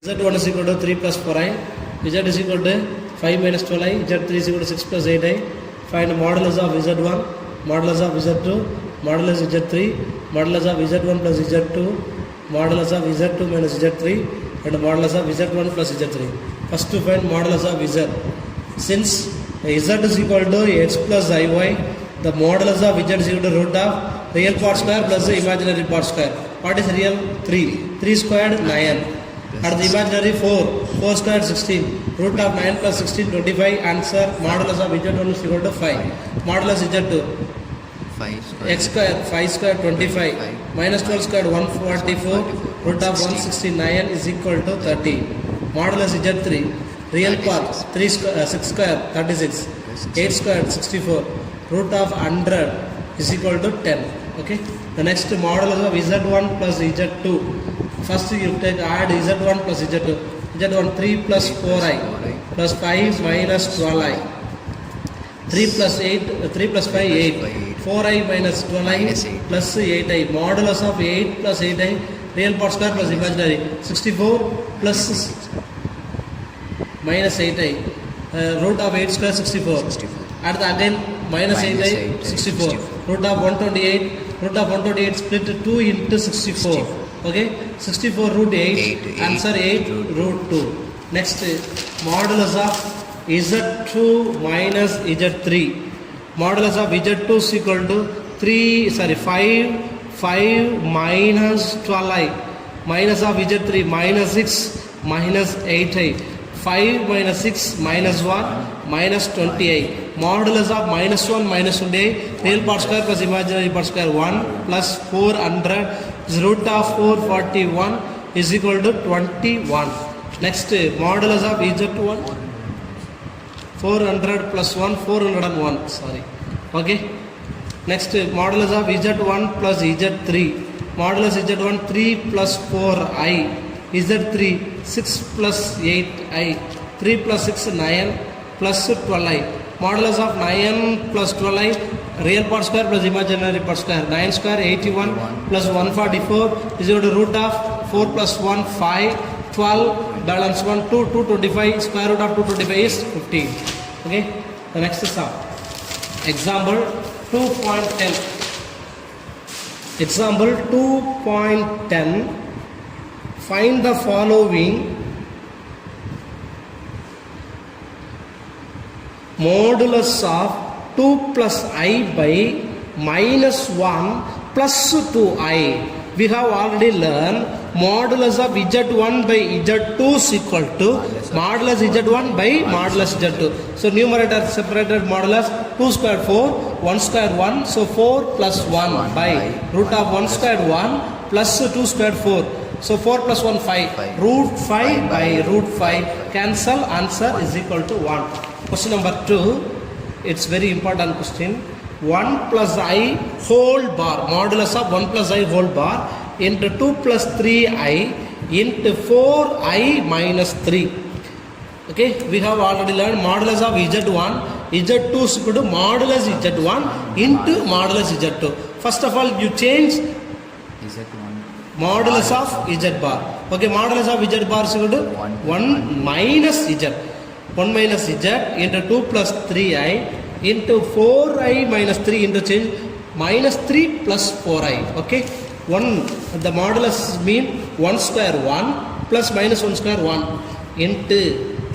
z1 is equal to 3 plus 4i, z is equal to 5 minus 12i, z3 is equal to 6 plus 8i. Find modulus of z1, modulus of z2, modulus of z3, modulus of z1 plus z2, modulus of z2 minus z3, and modulus of z1 plus z3. First to find modulus of z. Since z is equal to x plus iy, the modulus of z is equal to root of real part square plus the imaginary part square. What is real? 3. 3 squared 9. At the imaginary 4. 4 squared 16. Root of 9 plus 16 25. Answer modulus of z1 is equal to 5. Modulus z2 5 square. X square 5 square 25 minus 12 square 144 root of 169 is equal to 30. Modulus Z3 real part 6 square 36 8 square 64 root of 100 is equal to 10. Okay, the next modulus of Z1 plus Z2. First you take add Z1 plus Z2. Z1 3 plus 4i plus 5 minus 12i. 3 plus 5 8. 4i minus 12i plus 8i. Modulus of 8 plus 8i real part square plus imaginary 64 plus minus 8i. Root of 8 square 64. Add the again minus 8i 64. Root of 128. Root of 128 split 2 into 64. Okay, 64 root 8. Answer 8 root 2. Next modulus of Z2 minus Z3. Modulus of Z2 is equal to 5 minus 12i. Minus of Z3 minus 6 minus 8i. 5 minus 6 minus 1 minus 20i. Modulus of minus 1 minus 20i. Real part square plus imaginary part square 1 plus 400 is root of 441 is equal to 21. Next modulus of Z1 400 plus 1 401. Sorry. Okay. Next modulus of Z1 plus Z3. Modulus Z1 3 plus 4i. Z3 6 plus 8i. 3 plus 6 9 plus 12i. Modulus of 9 plus 12i. Real part square plus imaginary part square. 9 square 81 plus 144 is equal to root of 4 plus 1 5. 12 balance 1 2 225. Square root of 225 is 15. Okay. The next is example 2.10. Example 2.10. Find the following modulus of 2 plus i by minus 1 plus 2i. We have already learned modulus of Z1 by Z2 is equal to modulus Z1 by modulus Z2. So numerator separated modulus 2 square 4, 1 square 1. So 4 plus 1 by root of 1 square 1 plus 2 square 4. So 4 plus 1 5. Root 5 by root 5. Cancel. Answer is equal to 1. Question number 2. It's very important question. 1 plus i whole bar. Modulus of 1 plus i whole bar into 2 plus 3i into 4i minus 3. Okay. We have already learned modulus of Z1. Z2 is equal to modulus Z1 into modulus Z2. First of all, you change Z1 modulus of Z bar. Okay, modulus of Z bar is equal to 1 minus Z. 1 minus Z into 2 plus 3i into 4i minus 3 interchange minus 3 plus 4i. Okay, 1 the modulus mean 1 square 1 plus minus 1 square 1 into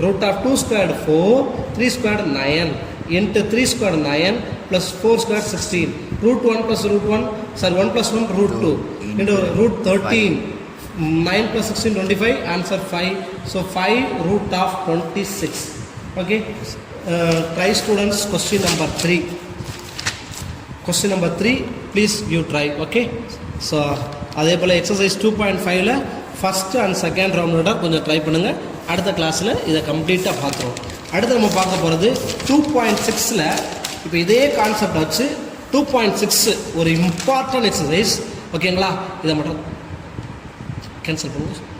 root of 2 squared 4 3 squared 9 into 3 squared 9 plus 4 squared 16 root 1 plus root 1 sorry 1 plus 1 root 2 into root 13 9 plus 16 25 answer 5. So 5 root of 26. Okay, try students question number 3. Question number 3 please you try. Okay, so அதே போல் exercise 2.5ல first and second ரவுண்டோட கொஞ்சம் try பண்ணுங்கள். அடுத்த கிளாஸில் இதை கம்ப்ளீட்டாக பார்த்துருவோம். அடுத்து நம்ம பார்க்க போகிறது 2.6ல் இப்போ இதே கான்செப்ட் வச்சு 2.6 ஒரு இம்பார்ட்டன்ட் எக்ஸசைஸ். ஓகேங்களா, இதை மட்டும் கேன்சல் பண்ணுவோம்.